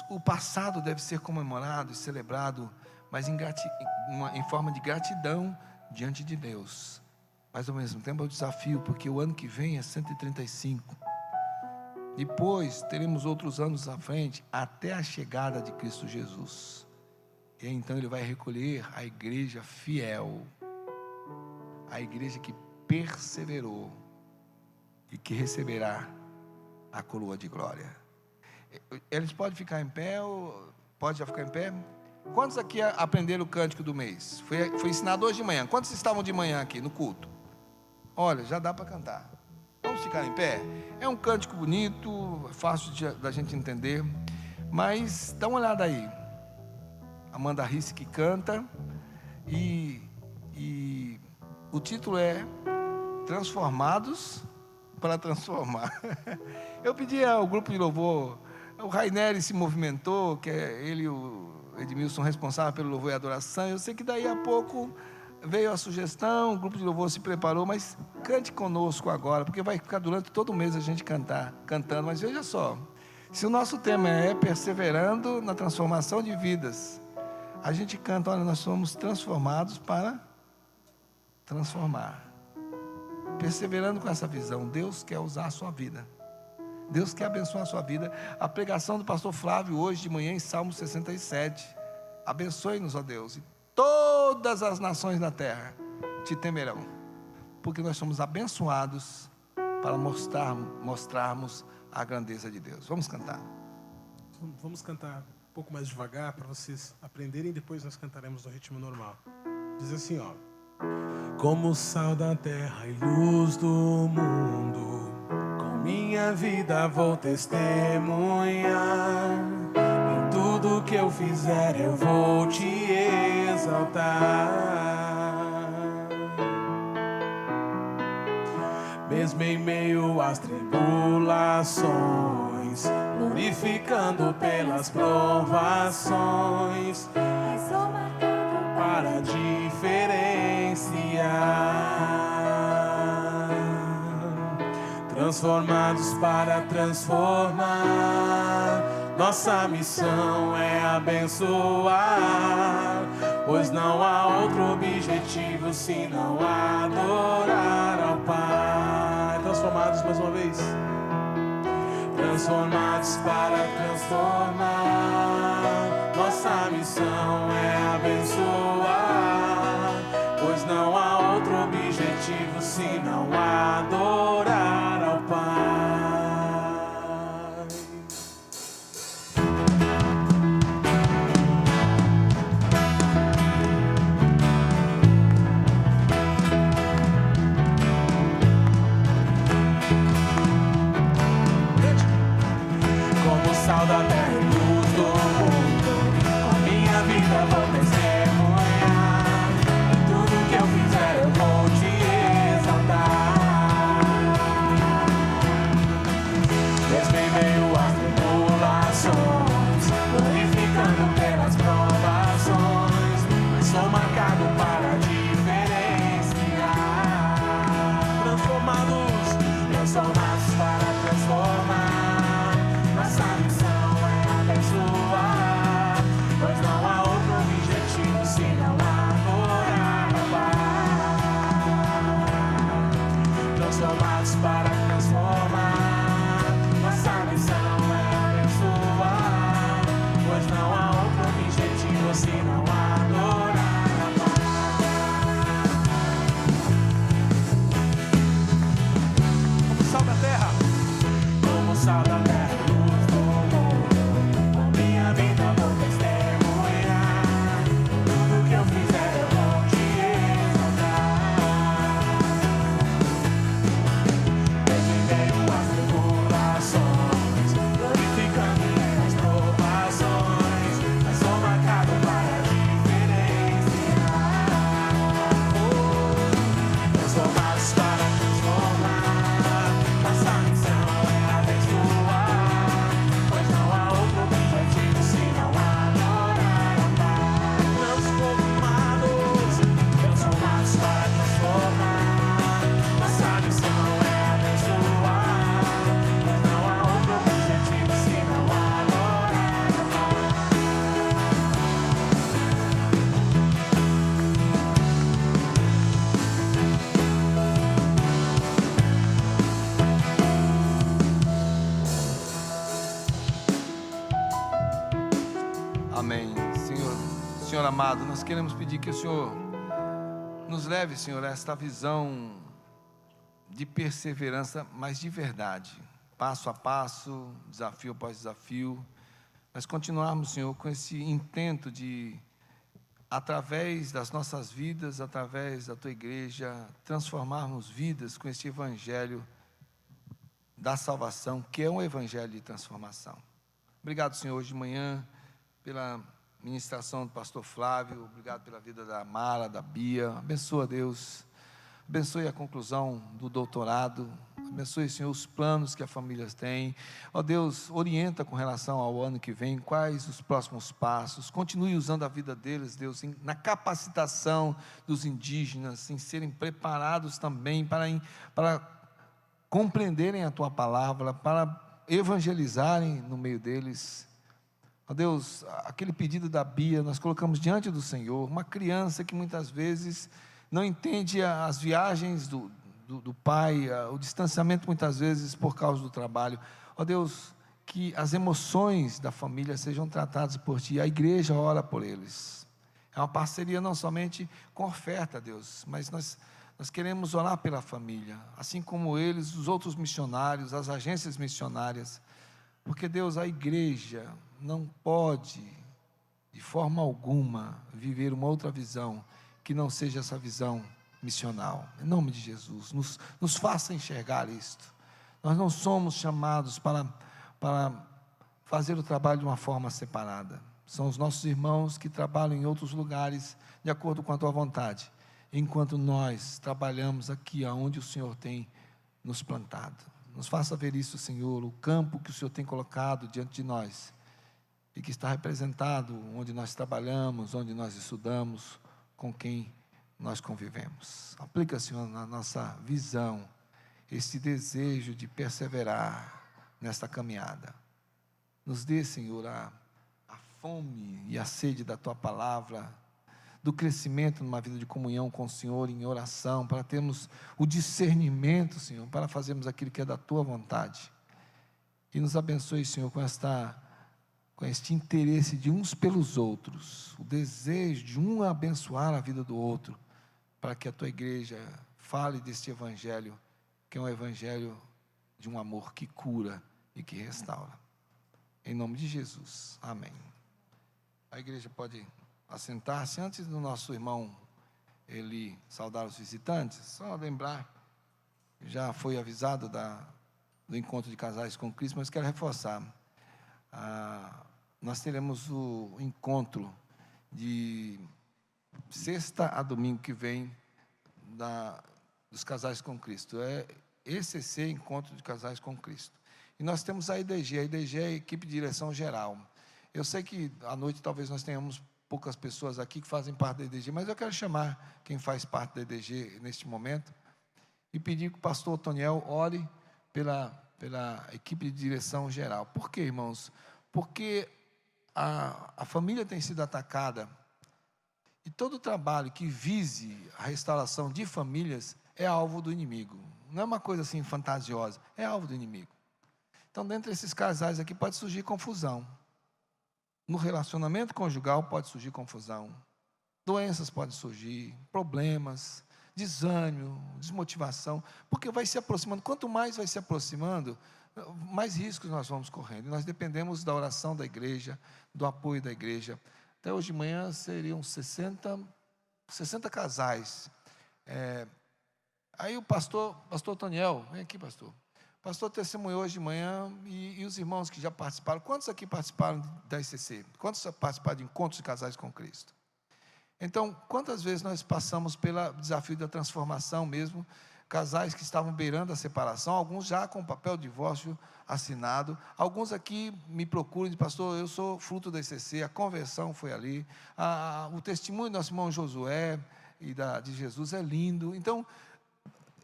O passado deve ser comemorado e celebrado, mas em forma de gratidão diante de Deus. Mas ao mesmo tempo é um desafio, porque o ano que vem é 135. Depois teremos outros anos à frente, até a chegada de Cristo Jesus. E então Ele vai recolher a igreja fiel, a igreja que perseverou e que receberá a coroa de glória. Eles podem ficar em pé, ou pode já ficar em pé? Quantos aqui aprenderam o cântico do mês? Foi ensinado hoje de manhã. Quantos estavam de manhã aqui no culto? Olha, já dá para cantar. Vamos ficar em pé? É um cântico bonito, fácil da gente entender, mas dá uma olhada aí. Amanda Risse que canta, e o título é Transformados para Transformar. Eu pedi ao grupo de louvor, o Raineri se movimentou, que é ele e o Edmilson responsável pelo louvor e adoração. Eu sei que daí a pouco veio a sugestão, o grupo de louvor se preparou, mas cante conosco agora, porque vai ficar durante todo o mês a gente cantando. Mas veja só, se o nosso tema é perseverando na transformação de vidas, a gente canta, olha, nós somos transformados para transformar. Perseverando com essa visão, Deus quer usar a sua vida. Deus quer abençoar a sua vida. A pregação do pastor Flávio hoje de manhã em Salmo 67. Abençoe-nos, ó Deus, e todas as nações da terra te temerão, porque nós somos abençoados para mostrarmos a grandeza de Deus. Vamos cantar. Vamos cantar um pouco mais devagar para vocês aprenderem, depois nós cantaremos no ritmo normal. Diz assim, ó: como sal da terra e luz do mundo, com minha vida vou testemunhar. Em tudo que eu fizer eu vou te exaltar. Mesmo em meio às tribulações, glorificando pelas provações, Sou marcado para diferenciar. Transformados para transformar, nossa missão é abençoar, pois não há outro objetivo senão adorar ao Pai. Transformados mais uma vez. Transformados para transformar, nossa missão é abençoar, pois não há outro objetivo senão adorar ao Pai. Como sal da terra e luz do mundo, com minha vida vou testemunhar. Em tudo que eu fizer eu vou te exaltar. Mesmo em meio às tribulações, glorificando pelas provações, mas sou marcado para diferenciar. Transformados para transformar, nossa missão é abençoar, pois não há outro objetivo Amém. Senhor amado, nós queremos pedir que o Senhor nos leve, Senhor, a esta visão de perseverança, mas de verdade, passo a passo, desafio após desafio, mas continuarmos, Senhor, com esse intento de, através das nossas vidas, através da Tua igreja, transformarmos vidas com este evangelho da salvação, que é um evangelho de transformação. Obrigado, Senhor, hoje de manhã, pela ministração do pastor Flávio, obrigado pela vida da Mara, da Bia, abençoa, Deus, abençoe a conclusão do doutorado, abençoe, Senhor, os planos que a família tem, ó Deus, orienta com relação ao ano que vem, quais os próximos passos, continue usando a vida deles, Deus, na capacitação dos indígenas, em serem preparados também para compreenderem a Tua palavra, para evangelizarem no meio deles. Ó Deus, aquele pedido da Bia, nós colocamos diante do Senhor, uma criança que muitas vezes não entende as viagens do pai, o distanciamento muitas vezes por causa do trabalho. Ó Deus, que as emoções da família sejam tratadas por Ti, a igreja ora por eles. É uma parceria não somente com oferta, Deus, mas nós queremos orar pela família, assim como eles, os outros missionários, as agências missionárias, porque Deus, a igreja não pode, de forma alguma, viver uma outra visão que não seja essa visão missional. Em nome de Jesus, nos faça enxergar isto. Nós não somos chamados para fazer o trabalho de uma forma separada. São os nossos irmãos que trabalham em outros lugares, de acordo com a Tua vontade, enquanto nós trabalhamos aqui aonde o Senhor tem nos plantado. Nos faça ver isso, Senhor, o campo que o Senhor tem colocado diante de nós, e que está representado onde nós trabalhamos, onde nós estudamos, com quem nós convivemos. Aplica, Senhor, na nossa visão, esse desejo de perseverar nesta caminhada. Nos dê, Senhor, a fome e a sede da Tua palavra, do crescimento numa vida de comunhão com o Senhor, em oração, para termos o discernimento, Senhor, para fazermos aquilo que é da Tua vontade. E nos abençoe, Senhor, com este interesse de uns pelos outros, o desejo de um abençoar a vida do outro, para que a Tua igreja fale deste evangelho, que é um evangelho de um amor que cura e que restaura. Em nome de Jesus, amém. A igreja pode assentar-se. Antes do nosso irmão ele saudar os visitantes, só lembrar, já foi avisado do encontro de casais com Cristo, mas quero reforçar. Nós teremos o encontro de sexta a domingo que vem dos casais com Cristo. É ECC, Encontro de Casais com Cristo. E nós temos a IDG é a Equipe de Direção Geral. Eu sei que à noite talvez nós tenhamos poucas pessoas aqui que fazem parte da IDG, mas eu quero chamar quem faz parte da IDG neste momento e pedir que o pastor Otoniel ore pela equipe de direção geral. Por quê, irmãos? Porque a família tem sido atacada, e todo trabalho que vise a restauração de famílias é alvo do inimigo. Não é uma coisa assim fantasiosa, é alvo do inimigo. Então, dentre esses casais aqui pode surgir confusão. No relacionamento conjugal pode surgir confusão. Doenças podem surgir, problemas, desânimo, desmotivação, porque vai se aproximando. Quanto mais vai se aproximando, mais riscos nós vamos correndo. E nós dependemos da oração da igreja, do apoio da igreja. Até hoje de manhã seriam 60 casais. Aí o pastor Toniel, vem aqui, pastor. O pastor testemunhou hoje de manhã, e os irmãos que já participaram. Quantos aqui participaram da ICC? Quantos participaram de encontros de casais com Cristo? Então, quantas vezes nós passamos pelo desafio da transformação mesmo, casais que estavam beirando a separação, alguns já com papel de divórcio assinado, alguns aqui me procuram e dizem, pastor, eu sou fruto da ICC, a conversão foi ali, o testemunho do nosso irmão Josué e de Jesus é lindo. Então,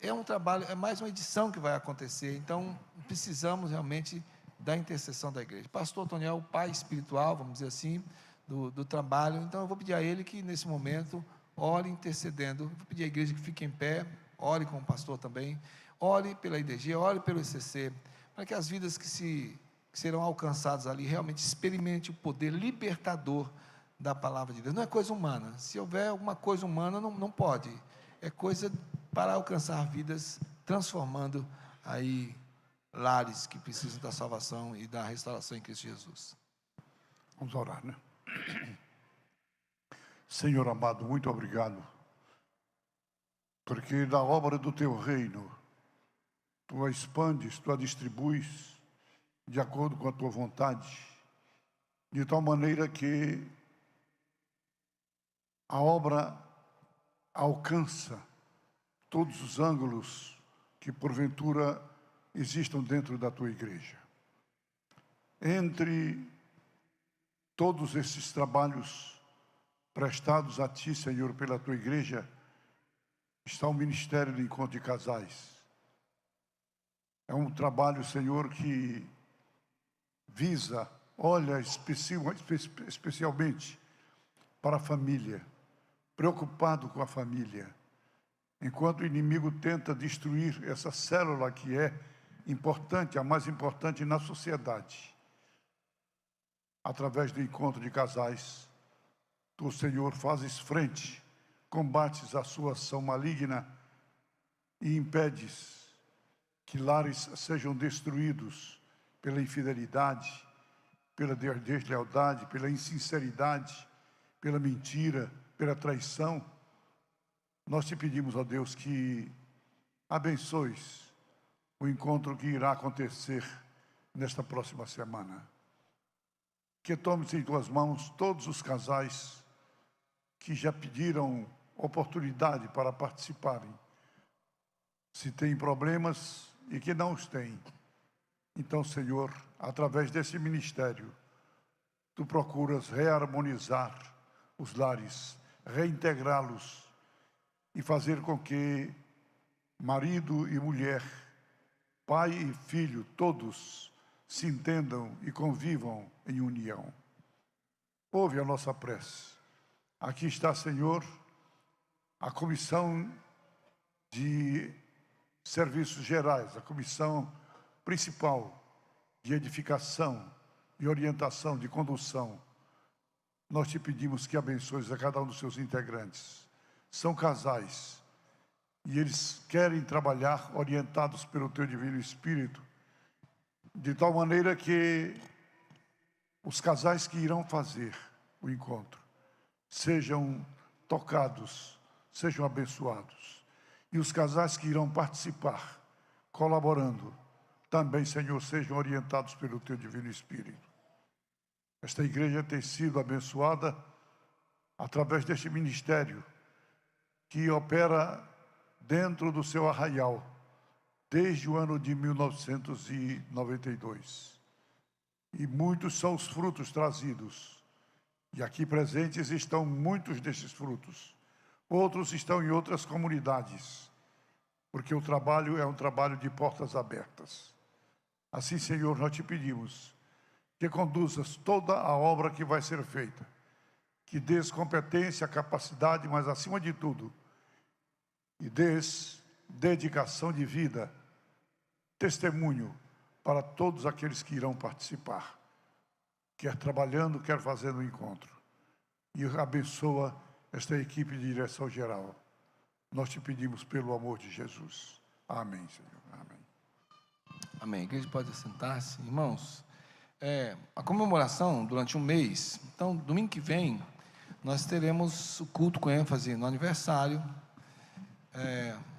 é um trabalho, é mais uma edição que vai acontecer, então precisamos realmente da intercessão da igreja. Pastor Toniel, o pai espiritual, vamos dizer assim, do trabalho, então eu vou pedir a ele que nesse momento ore intercedendo, vou pedir à igreja que fique em pé, ore com o pastor também, ore pela IDG, ore pelo ICC, para que as vidas que que serão alcançados ali, realmente experimente o poder libertador da palavra de Deus. Não é coisa humana. Se houver alguma coisa humana, não pode. É coisa para alcançar vidas, transformando aí lares que precisam da salvação e da restauração em Cristo Jesus. Vamos orar, né? Senhor amado, muito obrigado, porque da obra do teu reino, tu a expandes, tu a distribuis de acordo com a tua vontade, de tal maneira que a obra alcança todos os ângulos que porventura existam dentro da tua igreja. Entre todos esses trabalhos prestados a ti, Senhor, pela tua igreja, está o ministério do encontro de casais. É um trabalho, Senhor, que visa, olha especialmente para a família, preocupado com a família, enquanto o inimigo tenta destruir essa célula que é importante, a mais importante na sociedade. Através do encontro de casais, tu, Senhor, fazes frente, combates a sua ação maligna e impedes que lares sejam destruídos pela infidelidade, pela deslealdade, pela insinceridade, pela mentira, pela traição. Nós te pedimos, ó Deus, que abençoes o encontro que irá acontecer nesta próxima semana. Que tomes em tuas mãos todos os casais que já pediram oportunidade para participarem. Se têm problemas e que não os têm, então, Senhor, através desse ministério, tu procuras reharmonizar os lares, reintegrá-los e fazer com que marido e mulher, pai e filho, todos se entendam e convivam em união. Ouve a nossa prece. Aqui está, Senhor, a comissão de serviços gerais, a comissão principal de edificação, de orientação, de condução. Nós te pedimos que abençoes a cada um dos seus integrantes. São casais e eles querem trabalhar orientados pelo teu divino Espírito, de tal maneira que os casais que irão fazer o encontro sejam tocados, sejam abençoados. E os casais que irão participar, colaborando, também, Senhor, sejam orientados pelo teu divino Espírito. Esta igreja tem sido abençoada através deste ministério que opera dentro do seu arraial desde o ano de 1992. E muitos são os frutos trazidos. E aqui presentes estão muitos desses frutos. Outros estão em outras comunidades, porque o trabalho é um trabalho de portas abertas. Assim, Senhor, nós te pedimos que conduzas toda a obra que vai ser feita, que dês competência, capacidade, mas acima de tudo, e dês dedicação de vida, testemunho para todos aqueles que irão participar, quer trabalhando, quer fazendo o encontro. E abençoa esta equipe de direção geral. Nós te pedimos pelo amor de Jesus. Amém, Senhor. Amém. Amém. A igreja pode sentar-se. Irmãos, a comemoração durante um mês. Então, domingo que vem, nós teremos o culto com ênfase no aniversário,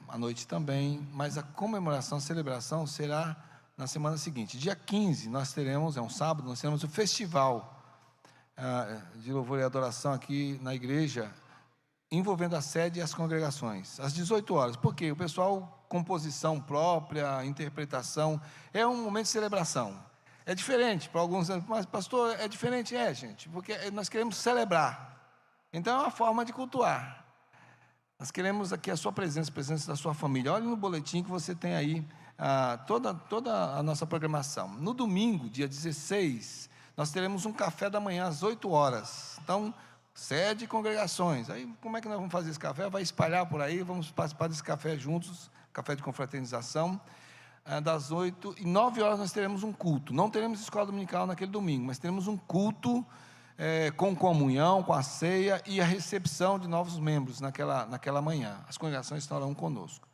à noite também, mas a comemoração, a celebração será na semana seguinte. Dia 15, nós teremos, é um sábado, nós teremos o festival de louvor e adoração aqui na igreja, envolvendo a sede e as congregações, às 18 horas. Por quê? O pessoal, composição própria, interpretação, é um momento de celebração. É diferente para alguns, mas pastor, é diferente, gente, porque nós queremos celebrar. Então é uma forma de cultuar. Nós queremos aqui a sua presença, a presença da sua família. Olhe no boletim que você tem aí toda a nossa programação. No domingo, dia 16, nós teremos um café da manhã às 8 horas. Então, sede e congregações. Aí, como é que nós vamos fazer esse café? Vai espalhar por aí, vamos participar desse café juntos, café de confraternização. das 8 e 9 horas nós teremos um culto. Não teremos escola dominical naquele domingo, mas teremos um culto com comunhão, com a ceia e a recepção de novos membros naquela manhã. As congregações estarão conosco.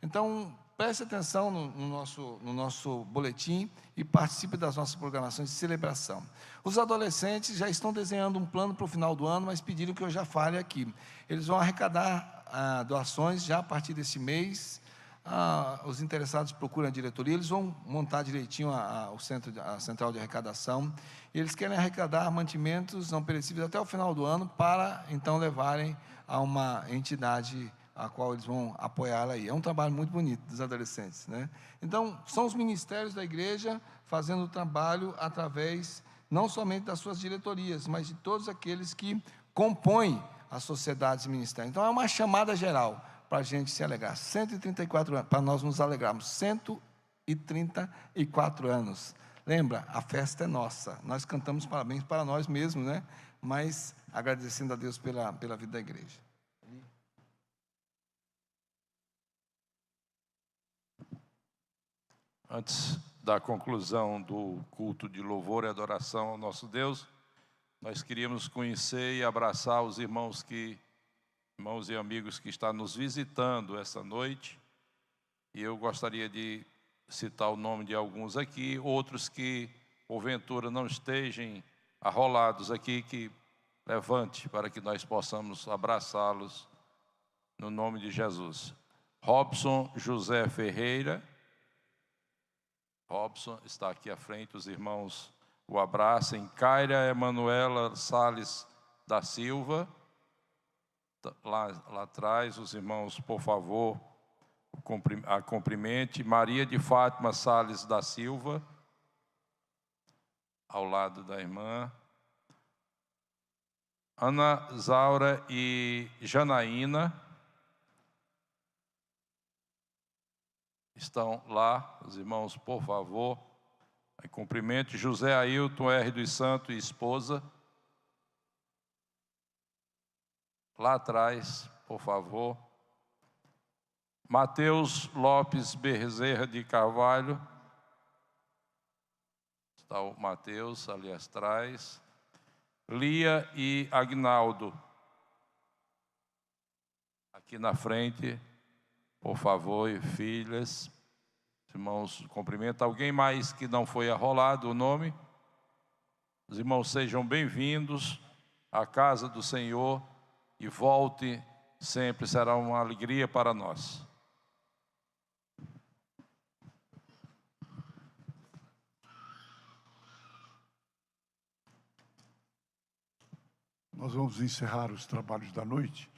Então, preste atenção no nosso boletim e participe das nossas programações de celebração. Os adolescentes já estão desenhando um plano para o final do ano, mas pediram que eu já fale aqui. Eles vão arrecadar doações já a partir desse mês. Os interessados procuram a diretoria, eles vão montar direitinho a central de arrecadação. Eles querem arrecadar mantimentos não perecíveis até o final do ano, para então levarem a uma entidade a qual eles vão apoiá-la aí. É um trabalho muito bonito dos adolescentes, né? Então, são os ministérios da igreja fazendo o trabalho através, não somente das suas diretorias, mas de todos aqueles que compõem as sociedades e ministérios. Então, é uma chamada geral para a gente se alegrar. 134 anos, para nós nos alegrarmos. 134 anos. Lembra, a festa é nossa. Nós cantamos parabéns para nós mesmos, né? Mas agradecendo a Deus pela vida da igreja. Antes da conclusão do culto de louvor e adoração ao nosso Deus, nós queríamos conhecer e abraçar os irmãos e amigos que estão nos visitando esta noite. E eu gostaria de citar o nome de alguns aqui, outros que, porventura, não estejam arrolados aqui, que levante para que nós possamos abraçá-los no nome de Jesus. Robson José Ferreira. Robson está aqui à frente, os irmãos o abracem. Kaira Emanuela Salles da Silva. Lá atrás, os irmãos, por favor, a cumprimente. Maria de Fátima Salles da Silva, ao lado da irmã. Ana Zaura e Janaína estão lá, os irmãos, por favor, cumprimente. José Ailton R. dos Santos e esposa, lá atrás, por favor. Mateus Lopes Bezerra de Carvalho, está o Mateus ali atrás. Lia e Agnaldo, aqui na frente, por favor, e filhas. Irmãos, cumprimenta. Alguém mais que não foi arrolado o nome? Os irmãos, sejam bem-vindos à casa do Senhor e volte sempre, será uma alegria para nós. Nós vamos encerrar os trabalhos da noite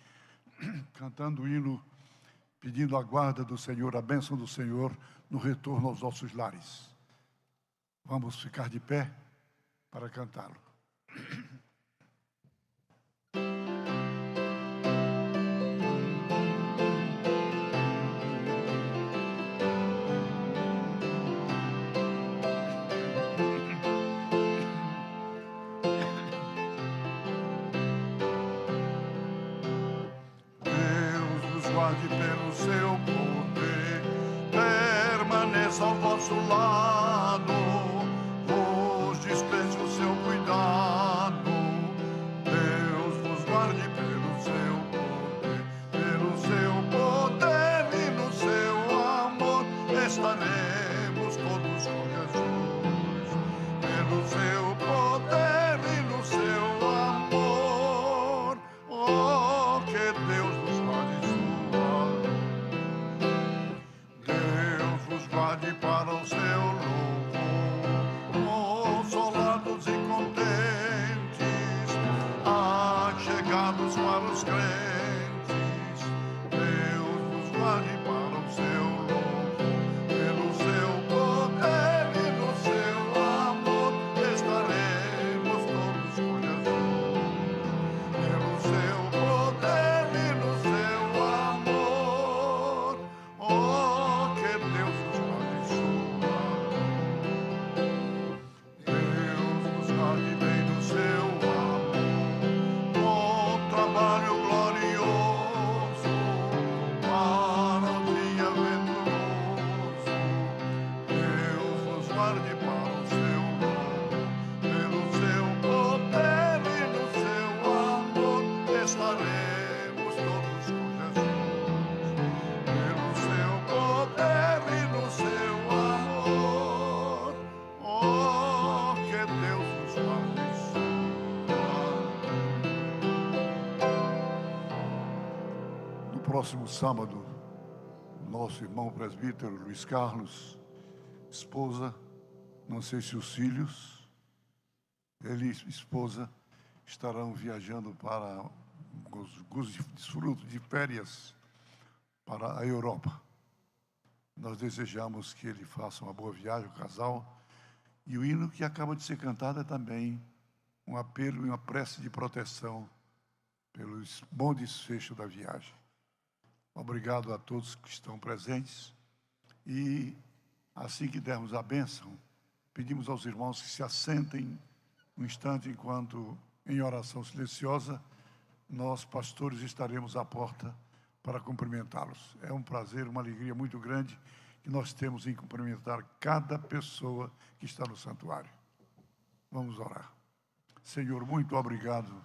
cantando o hino, pedindo a guarda do Senhor, a bênção do Senhor no retorno aos nossos lares. Vamos ficar de pé para cantá-lo. Guarde pelo seu poder, permaneça ao vosso lado, vos dispense o seu cuidado. Deus vos guarde pelo seu poder e no seu amor estaremos todos com Jesus. Pelo seu poder e no seu amor, oh, que Deus vos guarde. Deus vos guarde para o seu louvor. próximo sábado, nosso irmão presbítero Luiz Carlos, esposa, não sei se os filhos, ele e esposa estarão viajando para alguns desfrutos de férias para a Europa. Nós desejamos que ele faça uma boa viagem, o casal. E o hino que acaba de ser cantado é também um apelo e uma prece de proteção pelo bom desfecho da viagem. Obrigado a todos que estão presentes. E assim que dermos a bênção, pedimos aos irmãos que se assentem um instante enquanto, em oração silenciosa, nós, pastores, estaremos à porta para cumprimentá-los. É um prazer, uma alegria muito grande que nós temos em cumprimentar cada pessoa que está no santuário. Vamos orar. Senhor, muito obrigado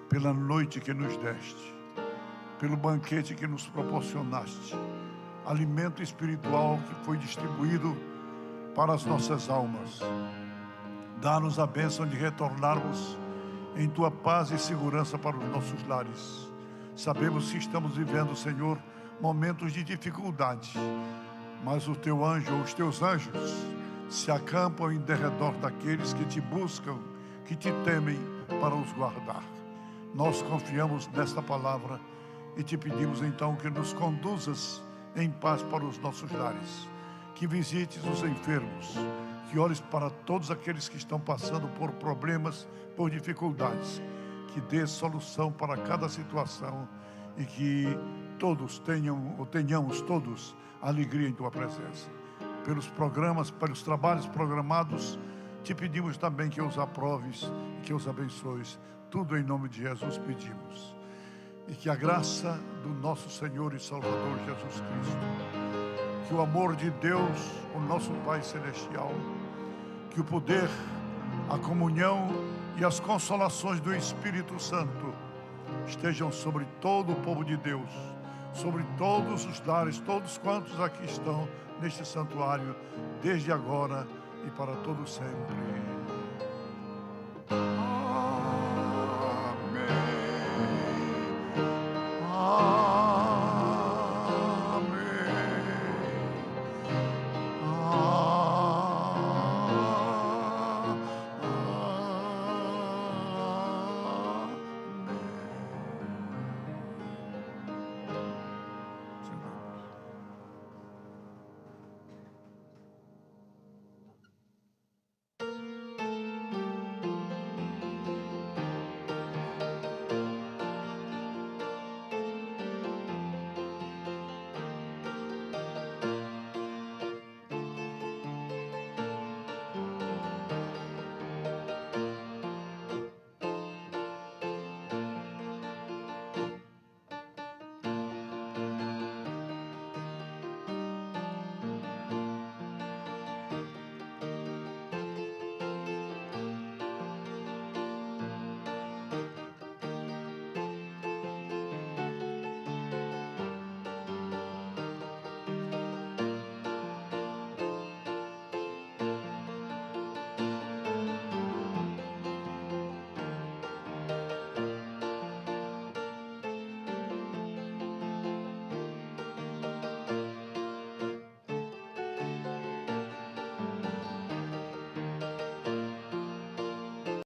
pela noite que nos deste, pelo banquete que nos proporcionaste, alimento espiritual que foi distribuído para as nossas almas. Dá-nos a bênção de retornarmos em Tua paz e segurança para os nossos lares. Sabemos que estamos vivendo, Senhor, momentos de dificuldade, mas o Teu anjo, ou os Teus anjos, se acampam em derredor daqueles que Te buscam, que Te temem, para os guardar. Nós confiamos nesta palavra e Te pedimos então que nos conduzas em paz para os nossos lares, que visites os enfermos, que olhes para todos aqueles que estão passando por problemas, por dificuldades, que dê solução para cada situação e que todos tenhamos todos alegria em Tua presença. Pelos programas, pelos trabalhos programados, Te pedimos também que os aproves e que os abençoes. Tudo em nome de Jesus pedimos. E que a graça do nosso Senhor e Salvador Jesus Cristo, que o amor de Deus, o nosso Pai Celestial, que o poder, a comunhão e as consolações do Espírito Santo estejam sobre todo o povo de Deus, sobre todos os lares, todos quantos aqui estão neste santuário, desde agora e para todo sempre.